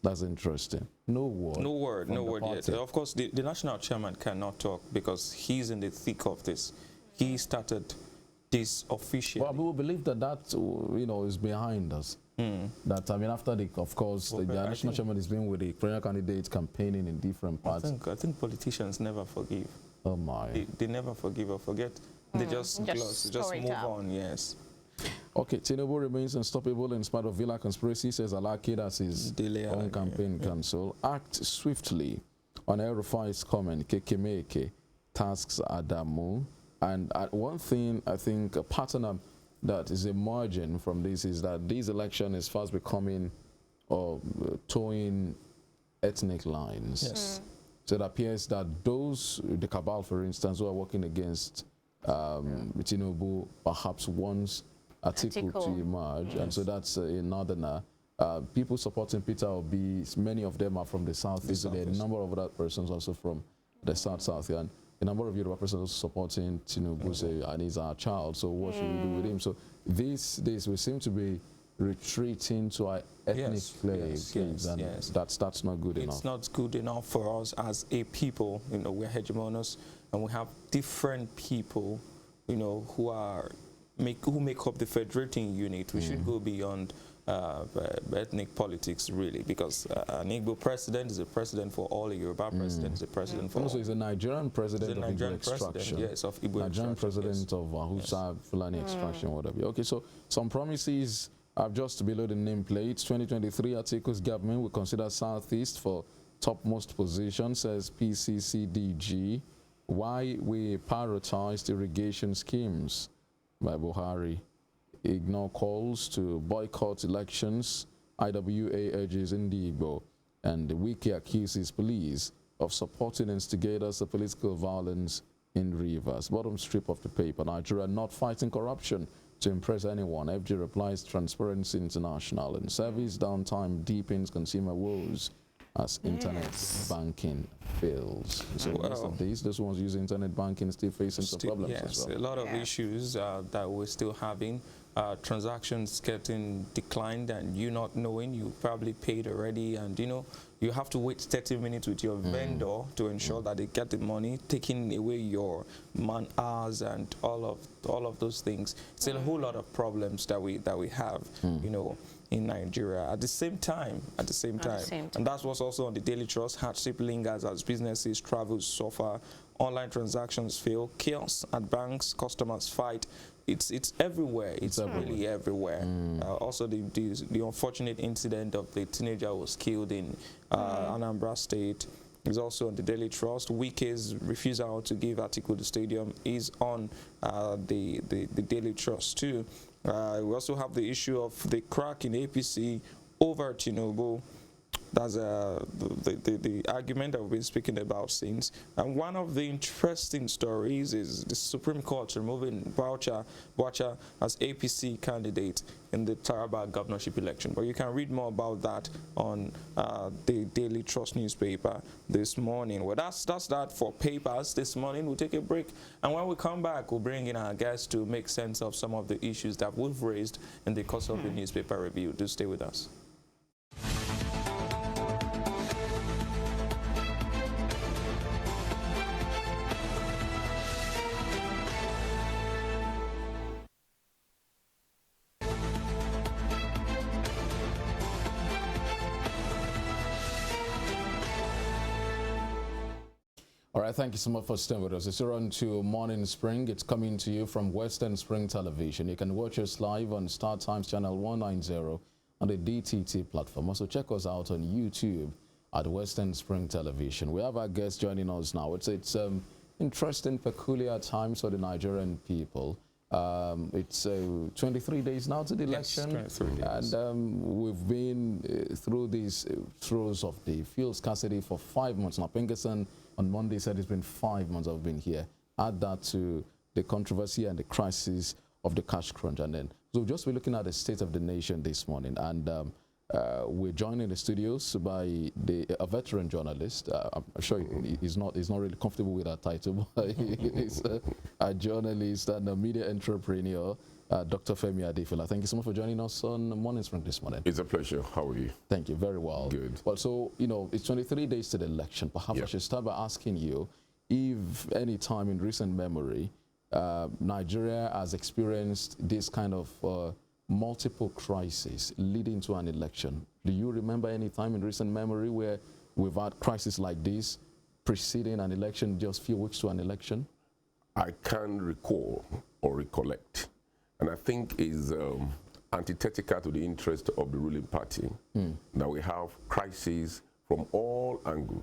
That's interesting. No word yet. Of course, the national chairman cannot talk because he's in the thick of this. He started this officially. Well, we believe that is behind us. That, I mean, after of course, the national chairman has been with the premier candidates campaigning in different parts. I think politicians never forgive. Oh my. They never forgive or forget. They just move on, yes. Okay, Tinubu remains unstoppable in spite of Villa conspiracy, says Alaki, that's his own campaign council. Act swiftly on El-Rufai's comment, Kekemeke tasks Adamu. And one thing, I think, a pattern that is emerging from this is that this election is fast becoming towing ethnic lines. Yes. So it appears that the cabal, for instance, who are working against Tinubu, perhaps wants Atiku to emerge. Yes. And so that's in northerner. People supporting Peter Obi, many of them are from the southeast. There are a number of other persons also from the south. And a number of Yoruba persons also supporting Tinubu, say, and he's our child, so what should we do with him? So this we seem to be retreating to our ethnic claims, and that's not good enough. It's not good enough for us as a people. We're hegemonious, and we have different people, who make up the federating unit. We should go beyond ethnic politics, really, because an Igbo president is a president for all, a Yoruba president is a president for all. Also, he's a Nigerian president of Igbo extraction. Yes, of Igbo Nigerian president of Hausa, Fulani extraction, whatever. Okay, so some promises are just below the nameplate. 2023, Atiku's government will consider Southeast for topmost position, says PCCDG. Why we prioritized irrigation schemes by Buhari. Ignore calls to boycott elections. IWA urges Indigo, and the Wiki accuses police of supporting instigators of political violence in Rivers. Bottom strip of the paper, Nigeria not fighting corruption to impress anyone. FG replies Transparency International, and service downtime deepens consumer woes as internet banking fails. So most of those ones using internet banking still facing some problems as well. A lot of issues that we're still having. Transactions getting declined, and you not knowing you probably paid already, and you have to wait 30 minutes with your vendor to ensure that they get the money, taking away your man hours and all of those things. It's a whole lot of problems that we have, in Nigeria. At the same time, and that's what's also on the Daily Trust. Hardship lingers as businesses travel suffer, online transactions fail, chaos at banks, customers fight. It's everywhere. It's really everywhere. Also, the unfortunate incident of the teenager who was killed in Anambra State is also on the Daily Trust. Wike's refusal to give Atiku the stadium is on the Daily Trust too. We also have the issue of the crack in APC over Tinubu. That's the argument that we've been speaking about since. And one of the interesting stories is the Supreme Court removing Boucher as APC candidate in the Taraba governorship election. But you can read more about that on the Daily Trust newspaper this morning. Well, that's that for papers this morning. We'll take a break. And when we come back, we'll bring in our guests to make sense of some of the issues that we've raised in the course of the newspaper review. Do stay with us. All right, thank you so much for staying with us. It's on to Morning Spring. It's coming to you from Western Spring Television. You can watch us live on Star Times channel 190 on the DTT platform. Also check us out on YouTube at Western Spring Television. We have our guests joining us now. It's interesting, peculiar times for the Nigerian people. It's 23 days now to the election. Yes, 23 days. And we've been through these throes of the fuel scarcity for 5 months now. Pinkerton on Monday said it's been 5 months I've been here. Add that to the controversy and the crisis of the cash crunch. And then, so we'll just be looking at the state of the nation this morning. And we're joined in the studios by a veteran journalist. I'm sure he's not really comfortable with that title, but he's a journalist and a media entrepreneur, Dr. Femi Adefila. Thank you so much for joining us on Morning Spring this morning. It's a pleasure. How are you? Thank you. Very well. Good. Well, so, it's 23 days to the election. Perhaps I should start by asking you if any time in recent memory Nigeria has experienced this kind of multiple crises leading to an election. Do you remember any time in recent memory where we've had crises like this preceding an election, just a few weeks to an election? I can recall or recollect, and I think is antithetical to the interest of the ruling party, that we have crises from all angles.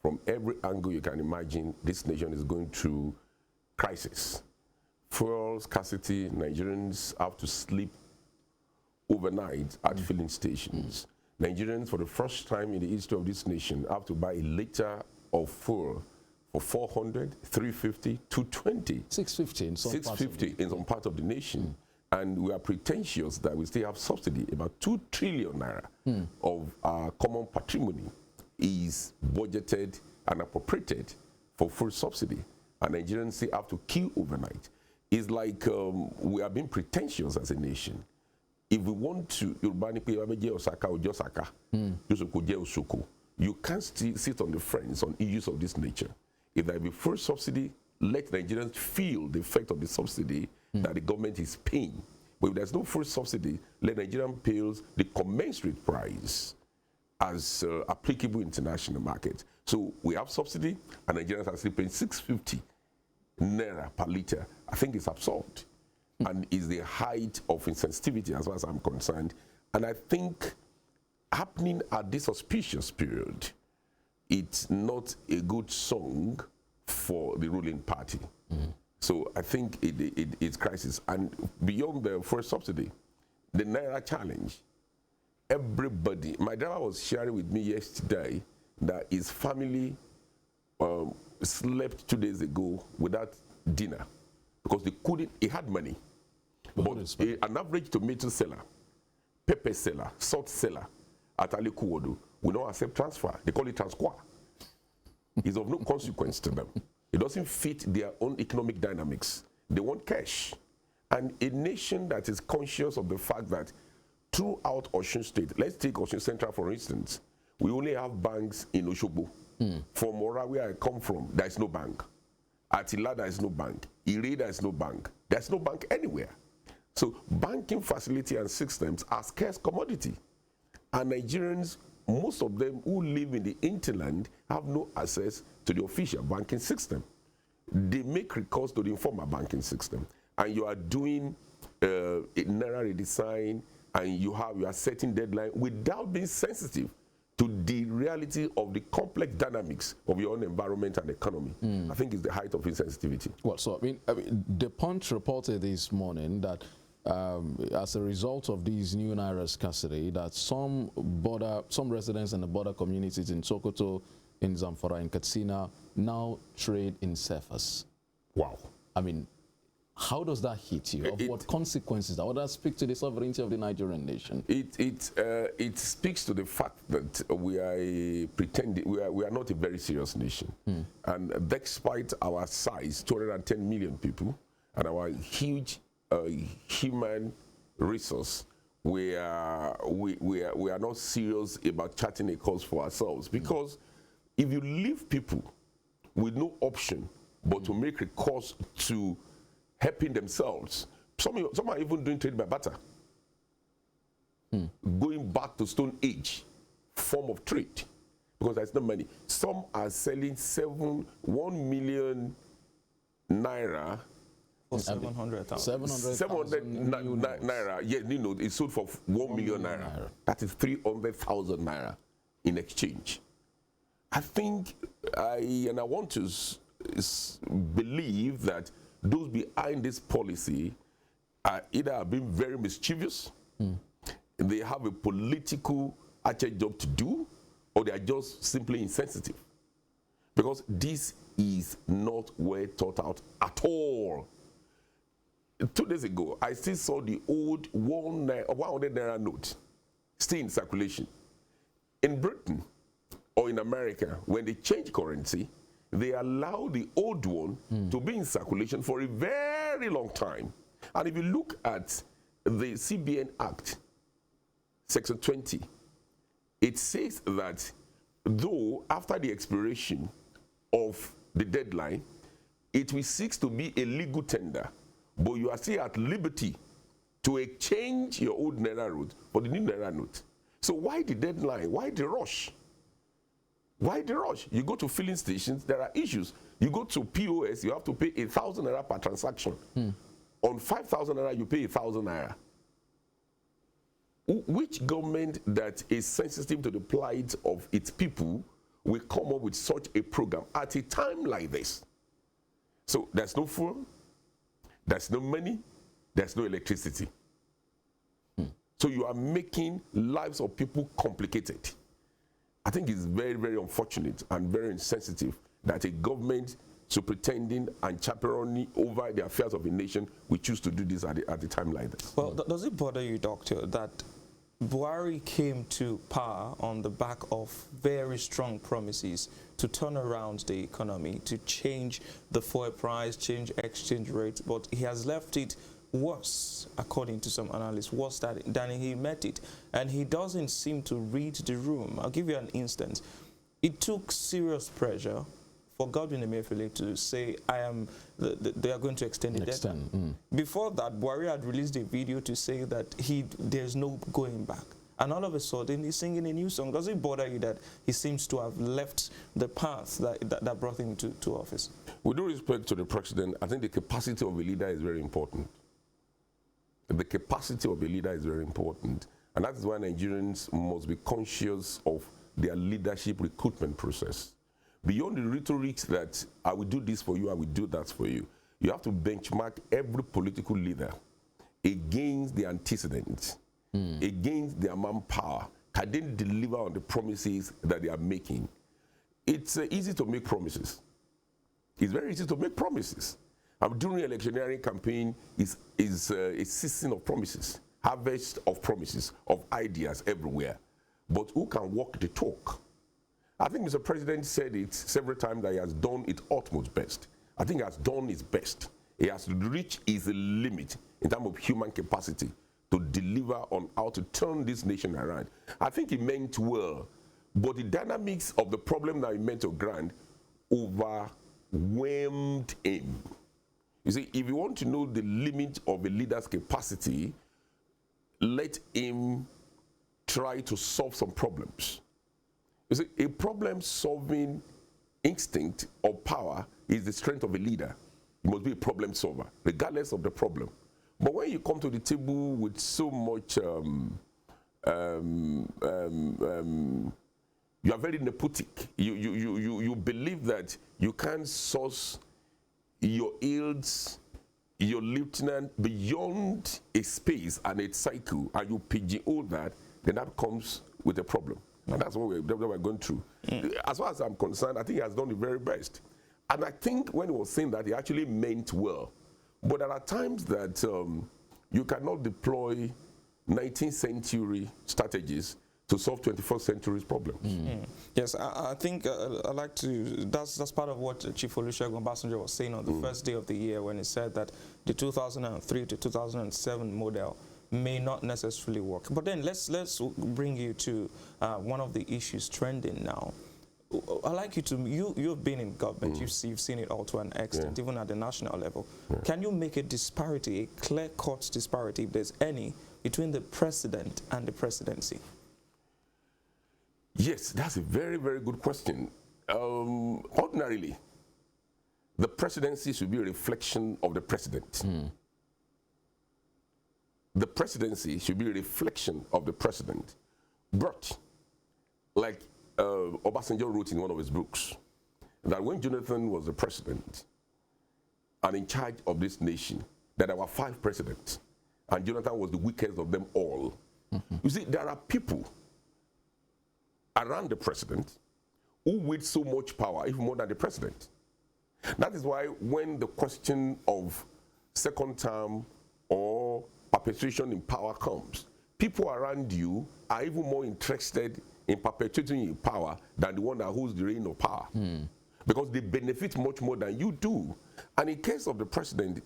From every angle you can imagine, this nation is going through crisis. Fuel scarcity, Nigerians have to sleep overnight at filling stations. Nigerians, for the first time in the history of this nation, have to buy a liter of fuel for 400, 350, 220. 650 in some 650 in some part of the nation. And we are pretentious that we still have subsidy. About 2 trillion naira of our common patrimony is budgeted and appropriated for full subsidy. And Nigerians still have to queue overnight. It's like we are being pretentious as a nation. If we want to, you can't still sit on the fence on issues of this nature. If there be full subsidy, let Nigerians feel the effect of the subsidy that the government is paying. But if there's no full subsidy, let Nigerian pay the commensurate price as applicable international market. So we have subsidy, and Nigerians are still paying 650 naira per liter. I think it's absurd, and is the height of insensitivity as far as I'm concerned. And I think happening at this auspicious period, it's not a good song for the ruling party. So I think it's crisis. And beyond the first subsidy, the Naira challenge, everybody, my driver was sharing with me yesterday that his family slept 2 days ago without dinner because they couldn't, he had money. But an average tomato seller, pepper seller, salt seller at Alikuwodo will not accept transfer. They call it transfer. It's of no consequence to them. It doesn't fit their own economic dynamics. They want cash. And a nation that is conscious of the fact that throughout Osun State, let's take Osun Central for instance, we only have banks in Osogbo. From Mora, where I come from, there is no bank. At Ila, there is no bank. Ire, there is no bank. There's no bank anywhere. So banking facility and systems are scarce commodity. And Nigerians, most of them who live in the hinterland, have no access to the official banking system. They make recourse to the informal banking system. And you are doing a Naira redesign, and you are setting deadline without being sensitive to the reality of the complex dynamics of your own environment and economy. I think it's the height of insensitivity. Well, so I mean, the Punch reported this morning that as a result of these new Naira scarcity, that some residents in the border communities in Sokoto, in Zamfara, in Katsina, now trade in cefas. Wow. I mean, how does that hit you? What consequences? How does that speak to the sovereignty of the Nigerian nation? It speaks to the fact that we are not a very serious nation. And despite our size, 210 million people, and our huge human resource, we are not serious about charting a course for ourselves. Because if you leave people with no option but to make recourse to helping themselves, some are even doing trade by barter, going back to Stone Age form of trade, because there's no money. Some are selling 1 million naira. 700,000. 700 naira. Yeah, you know, it's sold for 1 million naira. That is 300,000 naira in exchange. I think, I want to believe that those behind this policy are either being very mischievous, they have a political job to do, or they are just simply insensitive. Because this is not well thought out at all. 2 days ago, I still saw the old 100 naira note still in circulation. In Britain or in America, when they change currency, they allow the old one to be in circulation for a very long time. And if you look at the CBN Act, Section 20, it says that though after the expiration of the deadline, it will cease to be a legal tender, but you are still at liberty to exchange your old Naira note for the new Naira note. So why the deadline? Why the rush? Why the rush? You go to filling stations, there are issues. You go to POS, you have to pay 1,000 Naira per transaction. On 5,000 Naira, you pay 1,000 Naira. Which government that is sensitive to the plight of its people will come up with such a program at a time like this? So there's no fuel, there's no money, there's no electricity. So you are making lives of people complicated. I think it's very, very unfortunate and very insensitive that a government superintending and chaperoning over the affairs of a nation will choose to do this at a time like this. Well, does it bother you, Doctor, that Buhari came to power on the back of very strong promises to turn around the economy, to change the fuel price, change exchange rates, but he has left it worse, according to some analysts, worse than he met it. And he doesn't seem to read the room. I'll give you an instance. It took serious pressure for Godwin Emefiele to say, they are going to extend the deadline. Before that, Buhari had released a video to say that there's no going back. And all of a sudden, he's singing a new song. Does it bother you that he seems to have left the path that brought him to office? With due respect to the president, I think the capacity of a leader is very important. The capacity of a leader is very important. And that is why Nigerians must be conscious of their leadership recruitment process. Beyond the rhetoric that I will do this for you, I will do that for you, you have to benchmark every political leader against the antecedents, against their manpower. Can they deliver on the promises that they are making? It's easy to make promises. It's very easy to make promises. During the electioneering campaign is a season of promises, harvest of promises, of ideas everywhere. But who can walk the talk? I think Mr. President said it several times that he has done its utmost best. I think he has done his best. He has reached his limit in terms of human capacity to deliver on how to turn this nation around. I think he meant well, but the dynamics of the problem that he meant to grant overwhelmed him. You see, if you want to know the limit of a leader's capacity, let him try to solve some problems. You see, a problem-solving instinct or power is the strength of a leader. You must be a problem solver, regardless of the problem. But when you come to the table with so much, you are very nepotic. You believe that you can't source your yields, your lieutenant beyond a space and a cycle, and you pigeonhole that, then that comes with a problem. And that's what we're going through. As far as I'm concerned, I think he has done the very best. And I think when he was saying that, he actually meant well. But there are times that you cannot deploy 19th century strategies to solve 21st century's problems. Yes, I think I like to, that's part of what Chief Olusegun Obasanjo was saying on the first day of the year when he said that the 2003 to 2007 model may not necessarily work. But then let's bring you to one of the issues trending now. I'd like you to, you've been in government, you've seen it all to an extent, even at the national level. Can you make a disparity, a clear-cut disparity, if there's any, between the president and the presidency? Yes, that's a very, very good question. Ordinarily, the presidency should be a reflection of the president. The presidency should be a reflection of the president. But, like Obasanjo wrote in one of his books, that when Jonathan was the president and in charge of this nation, that there were 5 presidents, and Jonathan was the weakest of them all. You see, there are people around the president who wield so much power, even more than the president. That is why when the question of second term or perpetuation in power comes, people around you are even more interested in perpetuating in power than the one that holds the reign of power. Because they benefit much more than you do. And in case of the president,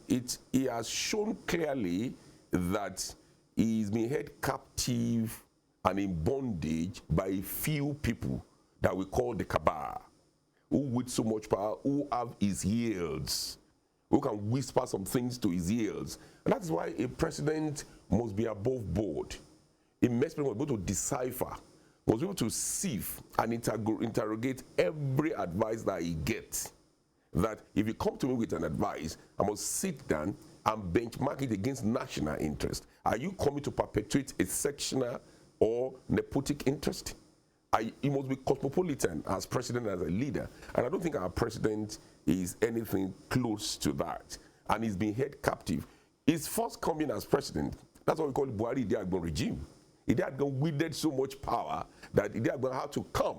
he has shown clearly that he's been held captive and in bondage by a few people that we call the cabal, who with so much power, who have his ears, who can whisper some things to his ears. And that's why a president must be above board. A president must be able to decipher, must be able to sieve and interrogate every advice that he gets. That if you come to me with an advice, I must sit down and benchmark it against national interest. Are you coming to perpetuate a sectional or nepotic interest? You must be cosmopolitan as president, as a leader. And I don't think our president is anything close to that. And he's been held captive. His first coming as president, that's what we call the Buhari Idi Agbon regime. Idi Agbon wielded so much power that Idi Agbon had to come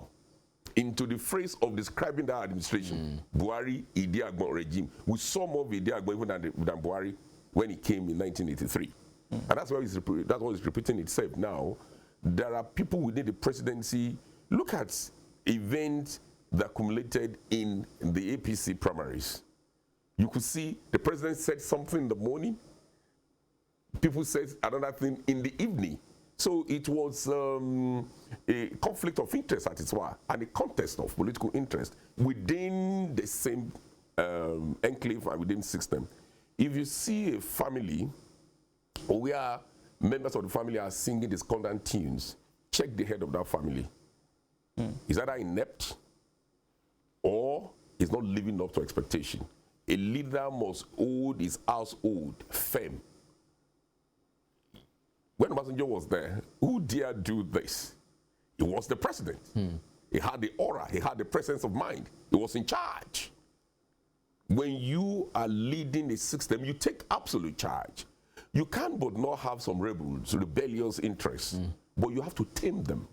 into the phrase of describing that administration, Buhari Idi Agbon regime. We saw more of Idi Agbon even than Buhari when he came in 1983. And that's what is repeating itself now. There are people within the presidency. Look at events that accumulated in the APC primaries. You could see the president said something in the morning, people said another thing in the evening. So it was a conflict of interest at its core and a contest of political interest within the same enclave and within the system. If you see a family where members of the family are singing discordant tunes, check the head of that family. Is either inept or is not living up to expectation. A leader must hold his household firm. When Obasanjo was there, who dared do this? He was the president. He had the aura, he had the presence of mind. He was in charge. When you are leading a system, you take absolute charge. You can't but not have some rebels, rebellious interests, but you have to tame them.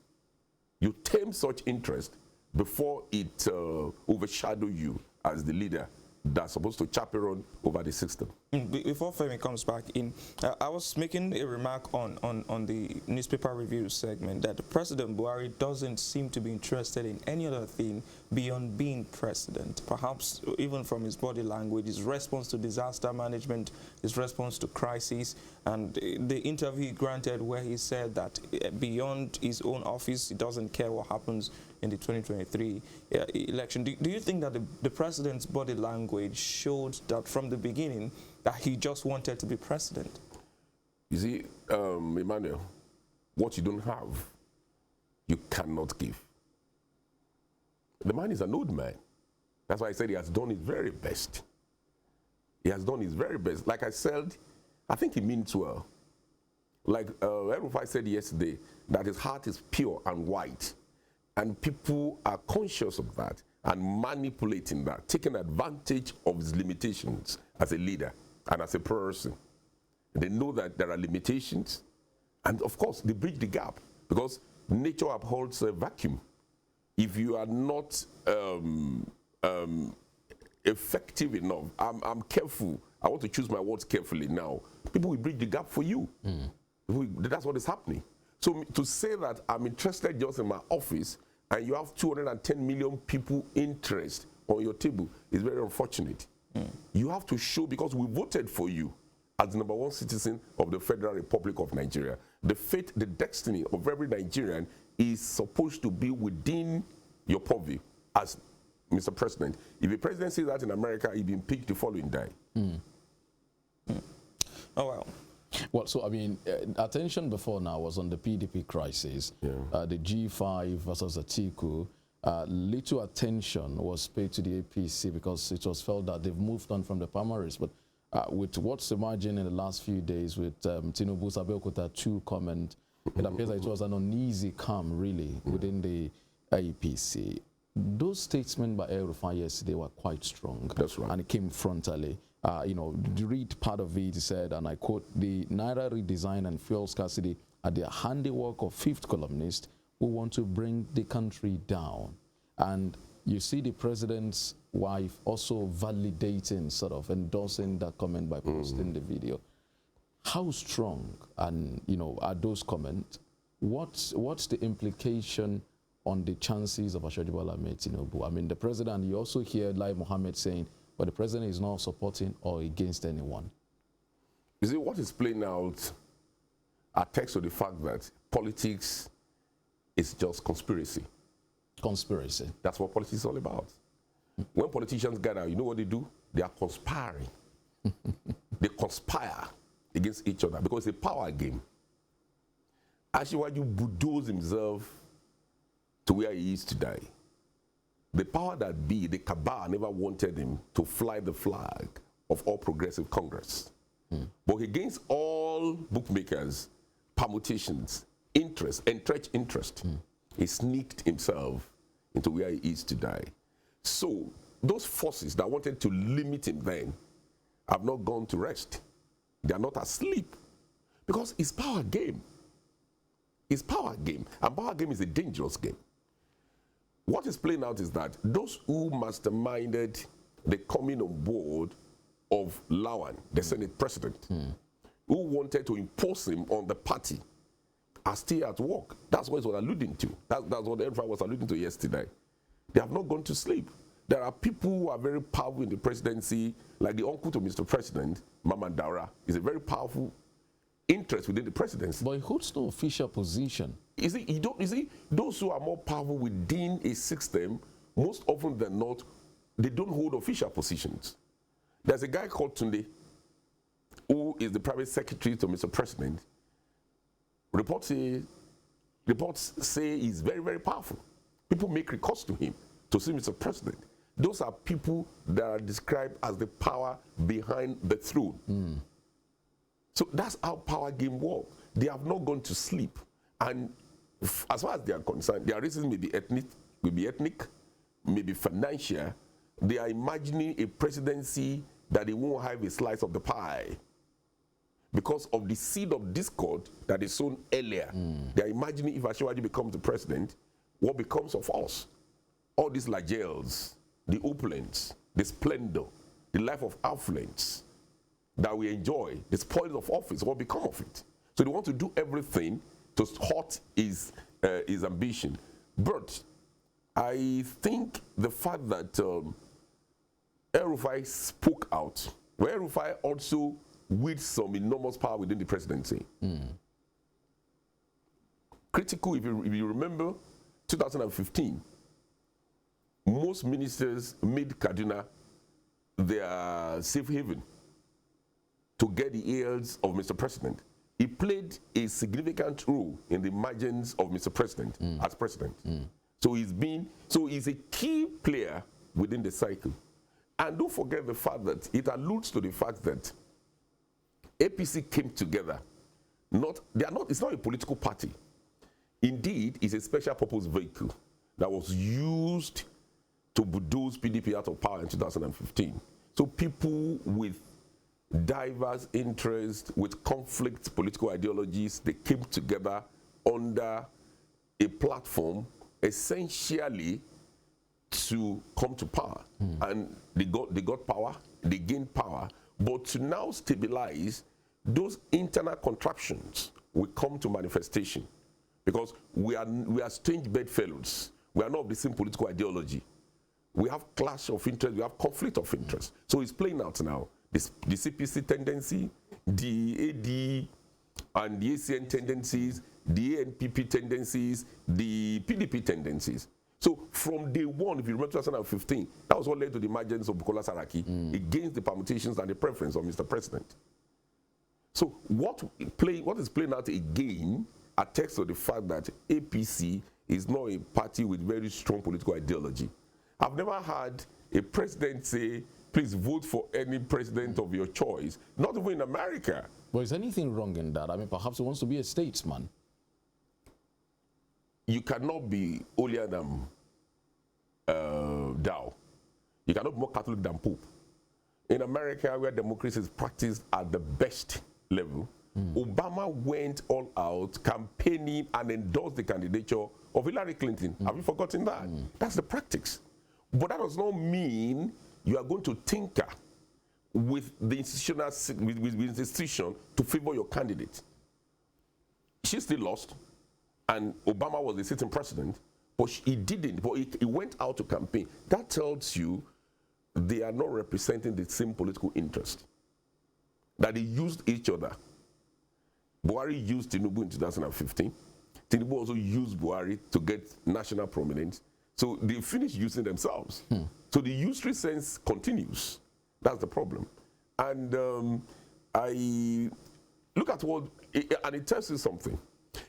You tame such interest before it overshadow you as the leader that's supposed to chaperone over the system. Before Femi comes back in, I was making a remark on the newspaper review segment that President Buhari doesn't seem to be interested in any other thing beyond being president. Perhaps even from his body language, his response to disaster management, his response to crisis, and the interview he granted where he said that beyond his own office, he doesn't care what happens in the 2023 election. Do you think that the president's body language showed that from the beginning that he just wanted to be president? You see, Emmanuel, what you don't have, you cannot give. The man is an old man. That's why I said he has done his very best. He has done his very best. Like I said, I think he means well. Like El-Rufai said yesterday, that his heart is pure and white. And people are conscious of that and manipulating that, taking advantage of his limitations as a leader and as a person. They know that there are limitations, and of course they bridge the gap because nature upholds a vacuum. If you are not effective enough, I'm careful. I want to choose my words carefully now. People will bridge the gap for you. That's what is happening. So to say that I'm interested just in my office and you have 210 million people interest on your table is very unfortunate. You have to show, because we voted for you as the #1 citizen of the Federal Republic of Nigeria. The fate, the destiny of every Nigerian is supposed to be within your purview as Mr. President. If a president says that in America, he'll be impeached the following day. Oh, well. Well, so, I mean, attention before now was on the PDP crisis, the G5 versus Atiku. Little attention was paid to the APC because it was felt that they've moved on from the primaries. But with what's emerging in the last few days with Tinubu's Abeokuta 2 comment, it appears that it was an uneasy calm, really, within the APC. Those statements by El-Rufai yesterday were quite strong. That's right. And it came frontally. You know, read part of it, he said, and I quote, "The Naira redesign and fuel scarcity are the handiwork of fifth columnists who want to bring the country down." And you see the president's wife also validating, sort of endorsing that comment by posting the video. How strong, and you know, are those comments? What's the implication on the chances of Aṣojú Bola Ahmed Tinubu? I mean, the president, you also hear Lai Mohammed saying, but the president is not supporting or against anyone. You see, what is playing out attacks to the fact that politics is just conspiracy. Conspiracy. That's what politics is all about. When politicians gather, you know what they do? They are conspiring. They conspire against each other because it's a power game. Asiwaju bulldozed himself to where he is today. The power that be, the cabal, never wanted him to fly the flag of All Progressive Congress. But against all bookmakers, permutations, interest, entrenched interest, he sneaked himself into where he is today. So those forces that wanted to limit him then have not gone to rest. They are not asleep because it's power game. It's power game, and power game is a dangerous game. What is playing out is that those who masterminded the coming on board of Lawan, the Senate president, who wanted to impose him on the party, are still at work. That's what it was alluding to. That's what everyone was alluding to yesterday. They have not gone to sleep. There are people who are very powerful in the presidency, like the uncle to Mr. President, Mamman Daura, is a very powerful interest within the presidency. But he holds no official position. You see, those who are more powerful within a system, most often than not, they don't hold official positions. There's a guy called Tunde, who is the private secretary to Mr. President. Reports say he's very, very powerful. People make recourse to him to see Mr. President. Those are people that are described as the power behind the throne. So that's how power game works. They have not gone to sleep. And as far as they are concerned, their reasons may be ethnic, may be financial. They are imagining a presidency that they won't have a slice of the pie because of the seed of discord that is sown earlier. They are imagining if Asiwaju becomes the president, what becomes of us? All these lagels, the opulence, the splendor, the life of affluence that we enjoy, the spoils of office, what become of it? So they want to do everything to thwart his ambition. But I think the fact that El-Rufai spoke out, where El-Rufai also wields some enormous power within the presidency. Critical, if you remember, 2015, most ministers made Kaduna their safe haven to get the ears of Mr. President. He played a significant role in the margins of Mr. President as president. So he's a key player within the cycle. And don't forget the fact that it alludes to the fact that APC came together. It's not a political party. Indeed, it's a special purpose vehicle that was used to bulldoze PDP out of power in 2015. So people with diverse interests, with conflict political ideologies, they came together under a platform essentially to come to power. And they got power, they gained power, but to now stabilize, those internal contraptions will come to manifestation because we are strange bedfellows. We are not of the same political ideology. We have clash of interest, we have conflict of interest. So it's playing out now. The CPC tendency, the AD and the ACN tendencies, the ANPP tendencies, the PDP tendencies. So from day one, if you remember 2015, that was what led to the emergence of Bukola Saraki against the permutations and the preference of Mr. President. So what is playing out again attests to the fact that APC is not a party with very strong political ideology. I've never had a president say, please vote for any president of your choice, not even in America. Well, is anything wrong in that? I mean, perhaps he wants to be a statesman. You cannot be holier than thou. You cannot be more Catholic than Pope. In America, where democracy is practiced at the best level, Obama went all out campaigning and endorsed the candidature of Hillary Clinton. Have you forgotten that? That's the practice. But that does not mean you are going to tinker with the institution to favor your candidate. She still lost, and Obama was the sitting president, but he didn't. But he went out to campaign. That tells you they are not representing the same political interest. That they used each other. Buhari used Tinubu in 2015. Tinubu also used Buhari to get national prominence. So they finished using themselves. So the usury sense continues. That's the problem. And I look at what, and it tells you something.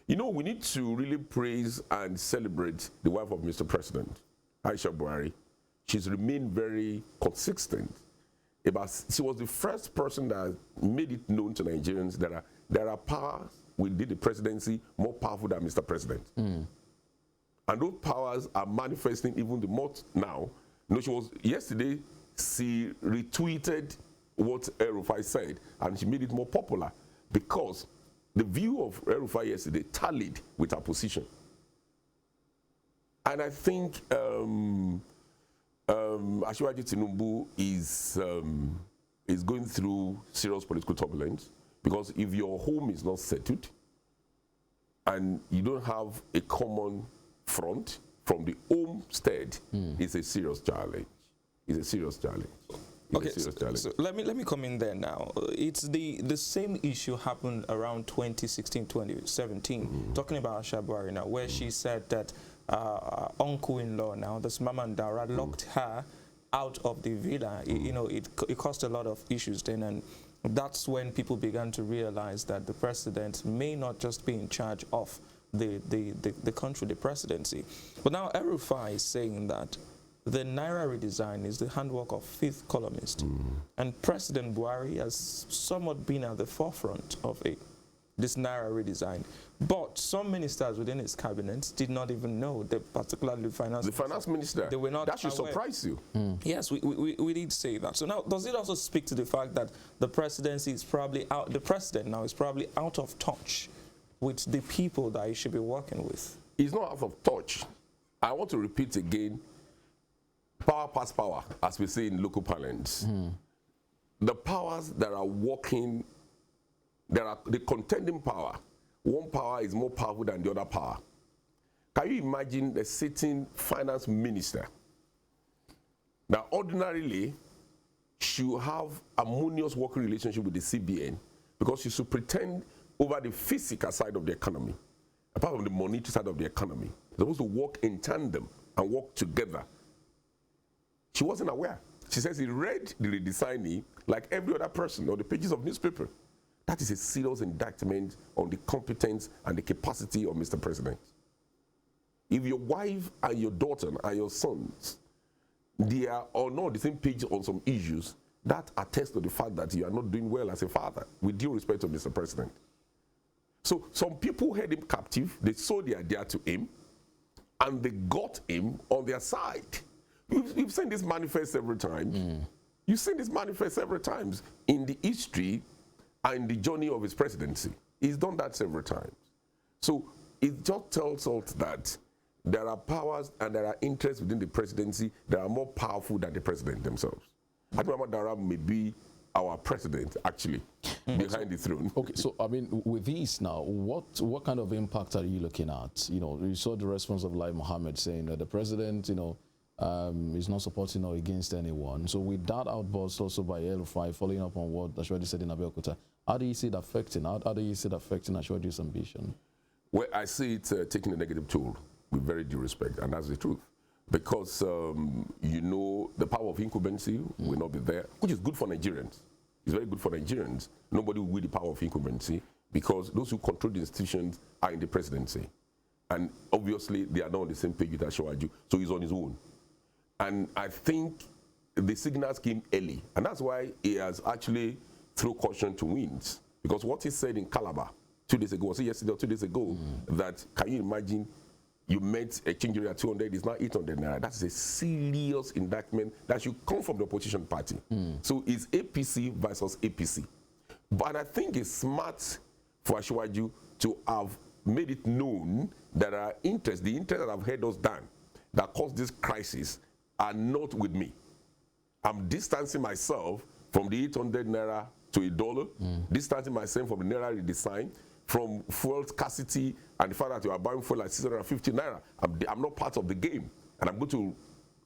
You know, we need to really praise and celebrate the wife of Mr. President, Aisha Buhari. She's remained very consistent. She was the first person that made it known to Nigerians that there are powers within the presidency more powerful than Mr. President. And those powers are manifesting even the more now. You know, yesterday, she retweeted what El-Rufai said, and she made it more popular because the view of El-Rufai yesterday tallied with her position. And I think Asiwaju Tinubu is going through serious political turbulence, because if your home is not settled and you don't have a common front from the homestead, it's a serious challenge. It's a serious challenge. Okay, so let me come in there now. It's the same issue happened around 2016, 2017, talking about Aisha Buhari now, where she said that uncle-in-law now, this Mama Ndara, locked her out of the villa. You know, it caused a lot of issues then, and that's when people began to realize that the president may not just be in charge of the country, the presidency. But now El-Rufai is saying that the Naira redesign is the handwork of fifth columnist. And President Buhari has somewhat been at the forefront of this Naira redesign. But some ministers within his cabinet did not even know, particularly the finance minister. They were not That should aware. Surprise you. Yes, we did say that. So now, does it also speak to the fact that the presidency is probably out, the president now is probably out of touch with the people that he should be working with? He's not out of touch. I want to repeat again, power past power, as we say in local parlance. The powers that are working, there are the contending power. One power is more powerful than the other power. Can you imagine the sitting finance minister that ordinarily should have a harmonious working relationship with the CBN, because she should pretend over the physical side of the economy, apart from the monetary side of the economy. They're supposed to work in tandem and work together. She wasn't aware. She says he read the redesigning like every other person on the pages of newspaper. That is a serious indictment on the competence and the capacity of Mr. President. If your wife and your daughter and your sons, they are on not the same page on some issues, that attests to the fact that you are not doing well as a father, with due respect to Mr. President. So some people held him captive, they sold their idea to him, and they got him on their side. You've seen this manifest several times. You've seen this manifest several times in the history and the journey of his presidency. He's done that several times. So it just tells us that there are powers and there are interests within the presidency that are more powerful than the president themselves. Admiral Dara may be our president, actually, behind the throne. Okay, so, I mean, with these now, what kind of impact are you looking at? You know, you saw the response of Lai Mohammed saying that the president, you know, is not supporting or against anyone. So with that outburst also by El-Rufai, following up on what Asiwaju said in Abeokuta, how do you see it affecting? How do you see it affecting Asiwaju's ambition? Well, I see it taking a negative toll with very due respect, and that's the truth. Because, you know, the power of incumbency will not be there, which is good for Nigerians. It's very good for Nigerians. Nobody will wield the power of incumbency, because those who control the institutions are in the presidency. And obviously, they are not on the same page with Asiwaju, so he's on his own. And I think the signals came early, and that's why he has actually threw caution to winds. Because what he said in Calabar 2 days ago, was it yesterday or 2 days ago, that can you imagine you met a change rate at 200, it's now 800 naira. That's a serious indictment that should come from the opposition party. So it's APC versus APC. But I think it's smart for Asiwaju to have made it known that our interests, the interests that have held us down, that caused this crisis, are not with me. I'm distancing myself from the 800 naira to $1, distancing myself from the naira redesign, from fuel scarcity, and the fact that you are buying fuel at 650 naira. I'm not part of the game, and I'm going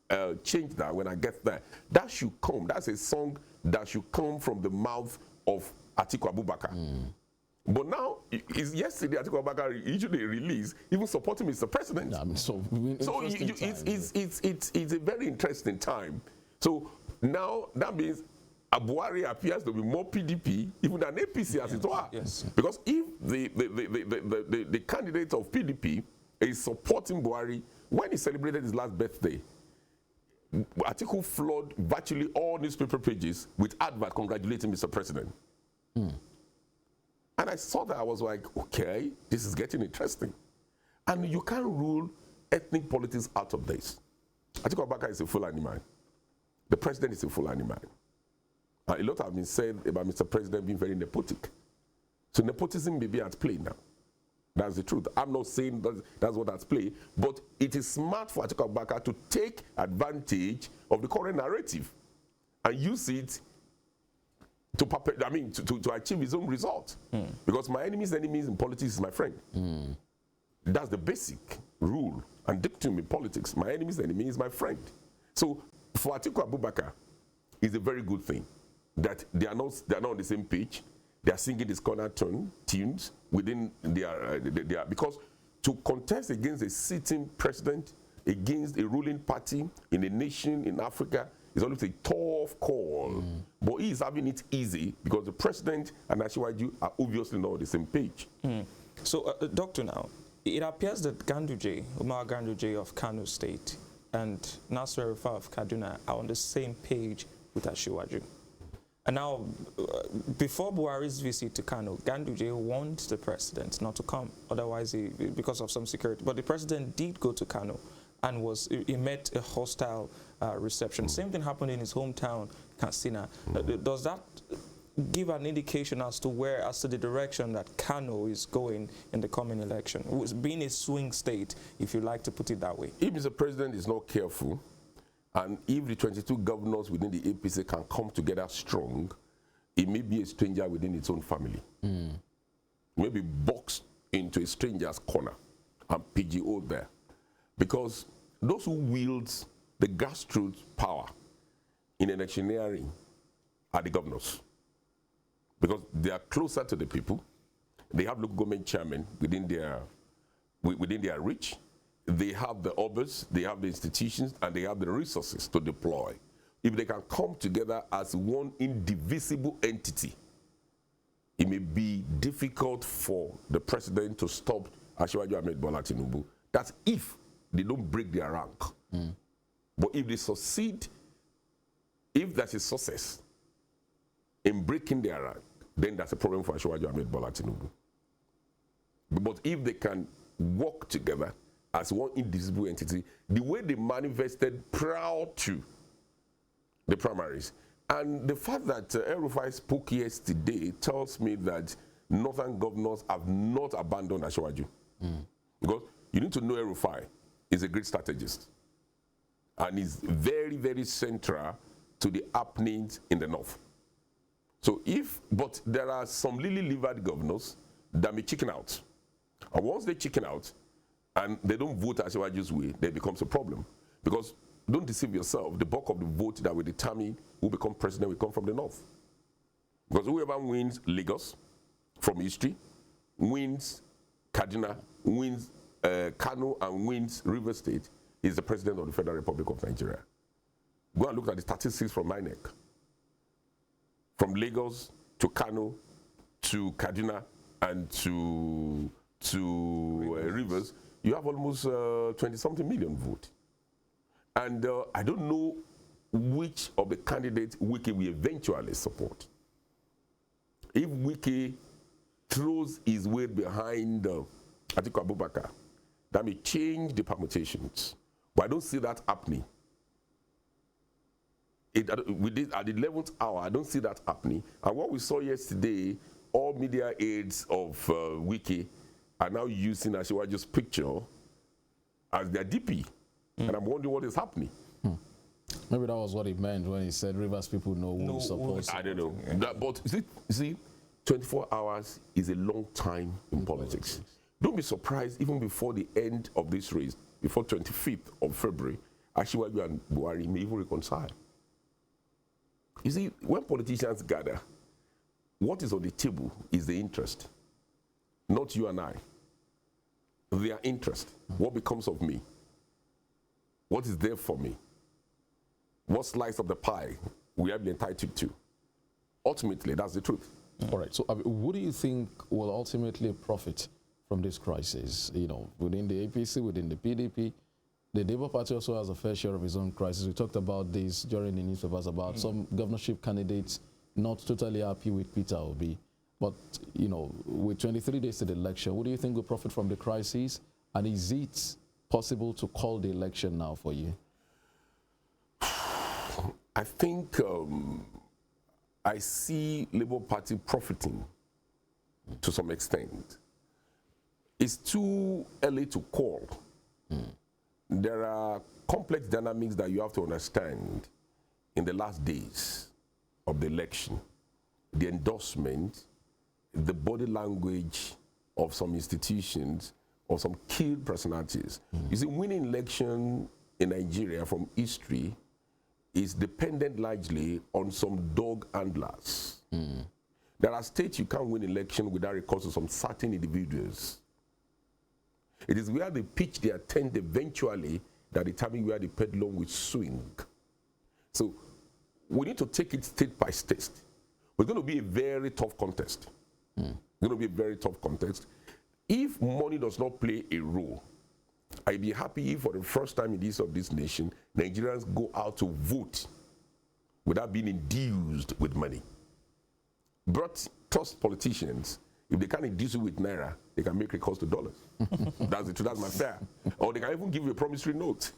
to change that when I get there. That should come. That's a song that should come from the mouth of Atiku Abubakar. But now, yesterday, Atiku Abubakar issued a release, even supporting Mr. President. Yeah, I mean, so it's a very interesting time. So now that means Buhari appears to be more PDP even than APC as it were. Yes. Because if the candidate of PDP is supporting Buhari when he celebrated his last birthday, Atiku flooded virtually all newspaper pages with advert congratulating Mr. President. And I saw that, I was like, okay, this is getting interesting. And you can't rule ethnic politics out of this. Atiku Abubakar is a Fulani man. The president is a Fulani man. A lot have been said about Mr. President being very nepotic. So nepotism may be at play now. That's the truth. I'm not saying that's what that's play, but it is smart for Atiku Abubakar to take advantage of the current narrative and use it to achieve his own result. Because my enemy's enemies in politics is my friend. That's the basic rule and dictum in politics. My enemy's enemy is my friend. So for Atiku Abubakar, it's a very good thing that they are not on the same page. They are singing these corner tunes within their because to contest against a sitting president, against a ruling party in a nation in Africa, is always a tough call. But he is having it easy because the president and Asiwaju are obviously not on the same page. So, Doctor, now, it appears that Umar Ganduje of Kano State and Nasir El-Rufai of Kaduna are on the same page with Asiwaju. And now, before Buhari's visit to Kano, Ganduje warned the president not to come, otherwise because of some security. But the president did go to Kano and he met a hostile reception. Same thing happened in his hometown, Katsina. Does that give an indication as to the direction that Kano is going in the coming election, being a swing state, if you like to put it that way? If Mr. President is not careful, and if the 22 governors within the APC can come together strong, it may be a stranger within its own family. Maybe boxed into a stranger's corner and PGO there. Because those who wield the grassroots power in electioneering are the governors. Because they are closer to the people. They have local government chairmen within their reach. They have the obas, they have the institutions, and they have the resources to deploy. If they can come together as one indivisible entity, it may be difficult for the president to stop Asiwaju Ahmed Bola Tinubu. That's if they don't break their rank. But if they succeed, if that's a success in breaking their rank, then that's a problem for Asiwaju Ahmed Bola Tinubu. But if they can work together as one indivisible entity, the way they manifested prior to the primaries, and the fact that El-Rufai spoke yesterday tells me that northern governors have not abandoned Asiwaju. Because you need to know El-Rufai is a great strategist and is very, very central to the happenings in the north. So but there are some lily-livered governors that may chicken out. And once they chicken out and they don't vote Asiwaju's way, then it becomes a problem. Because don't deceive yourself, the bulk of the vote that will determine who becomes president will come from the north. Because whoever wins Lagos from history, wins Kaduna, wins Kano, and wins River State is the president of the Federal Republic of Nigeria. Go and look at the statistics from INEC. From Lagos to Kano to Kaduna and to Rivers, you have almost 20-something million vote. And I don't know which of the candidates Wike will eventually support. If Wike throws his weight behind Atiku Abubakar, that may change the permutations. But I don't see that happening. At the 11th hour, I don't see that happening. And what we saw yesterday, all media aides of Wike are now using Asiwaju's picture as their DP. And I'm wondering what is happening. Maybe that was what he meant when he said Rivers people know who supports. I don't know. But you see, 24 hours is a long time in politics. Don't be surprised, even before the end of this race, before 25th of February, Asiwaju and Buhari may even reconcile. You see, when politicians gather, what is on the table is the interest. not you and I. Their interest. What becomes of me? What is there for me? What slice of the pie we have been entitled to? Ultimately, that's the truth. All right. So, who do you think will ultimately profit from this crisis? You know, within the APC, within the PDP, the Labour Party also has a fair share of its own crisis. We talked about this during the newspapers about some governorship candidates not totally happy with Peter Obi. But, you know, with 23 days to the election, what do you think will profit from the crisis? And is it possible to call the election now for you? I think I see Labour Party profiting to some extent. It's too early to call. There are complex dynamics that you have to understand in the last days of the election. The endorsement, the body language of some institutions or some key personalities. You see, winning election in Nigeria from history is dependent largely on some dog handlers. There are states you can't win election without recourse to some certain individuals. It is where they pitch their tent eventually that determine where the pendulum will swing. So we need to take it state by state. It's going to be a very tough contest. It's going to be a very tough contest. If money does not play a role, I'd be happy if for the first time in this of this nation, Nigerians go out to vote without being induced with money. But trust politicians, if they can't induce you with naira, they can make recourse to dollars. That's the truth, that's my fare. Or they can even give you a promissory note.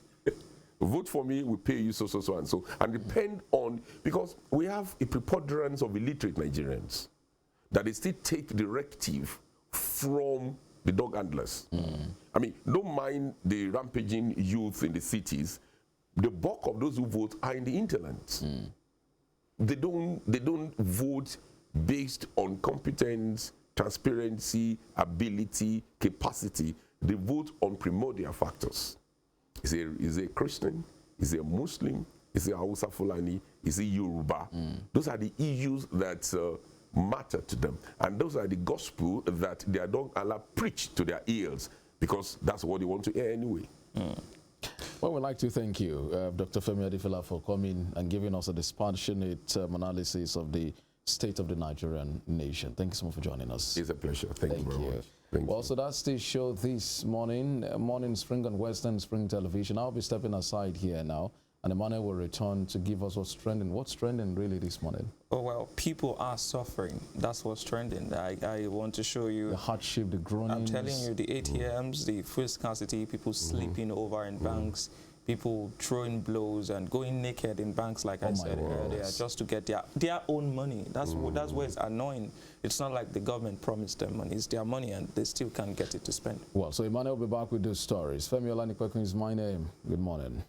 Vote for me, we pay you so, and so. And depend on, because we have a preponderance of illiterate Nigerians, that they still take directive from the dog handlers. I mean, don't mind the rampaging youth in the cities. The bulk of those who vote are in the hinterlands. They don't vote based on competence, transparency, ability, capacity. They vote on primordial factors. Is he a Christian? Is he a Muslim? Is he a Hausa Fulani? Is he Yoruba? Those are the issues that matter to them. And those are the gospel that their dog Allah preach to their ears, because that's what they want to hear anyway. Well, we'd like to thank you, Dr. Femi Adefila, for coming and giving us a dispassionate analysis of the state of the Nigerian nation. Thank you so much for joining us. It's a pleasure. Thank you very much. Thank well, you. so that's the show this morning, Morning Spring on Western Spring Television. I'll be stepping aside here now, and Emmanuel will return to give us what's trending. What's trending really this morning? Oh, well, people are suffering. That's what's trending. I want to show you the hardship, the groanings. I'm telling you, the ATMs, the food scarcity, people sleeping over in banks, people throwing blows and going naked in banks, like I said earlier, just to get their own money. That's where it's annoying. It's not like the government promised them money. It's their money, and they still can't get it to spend. Well, so Emmanuel will be back with those stories. Femi Olanikwekun is my name. Good morning.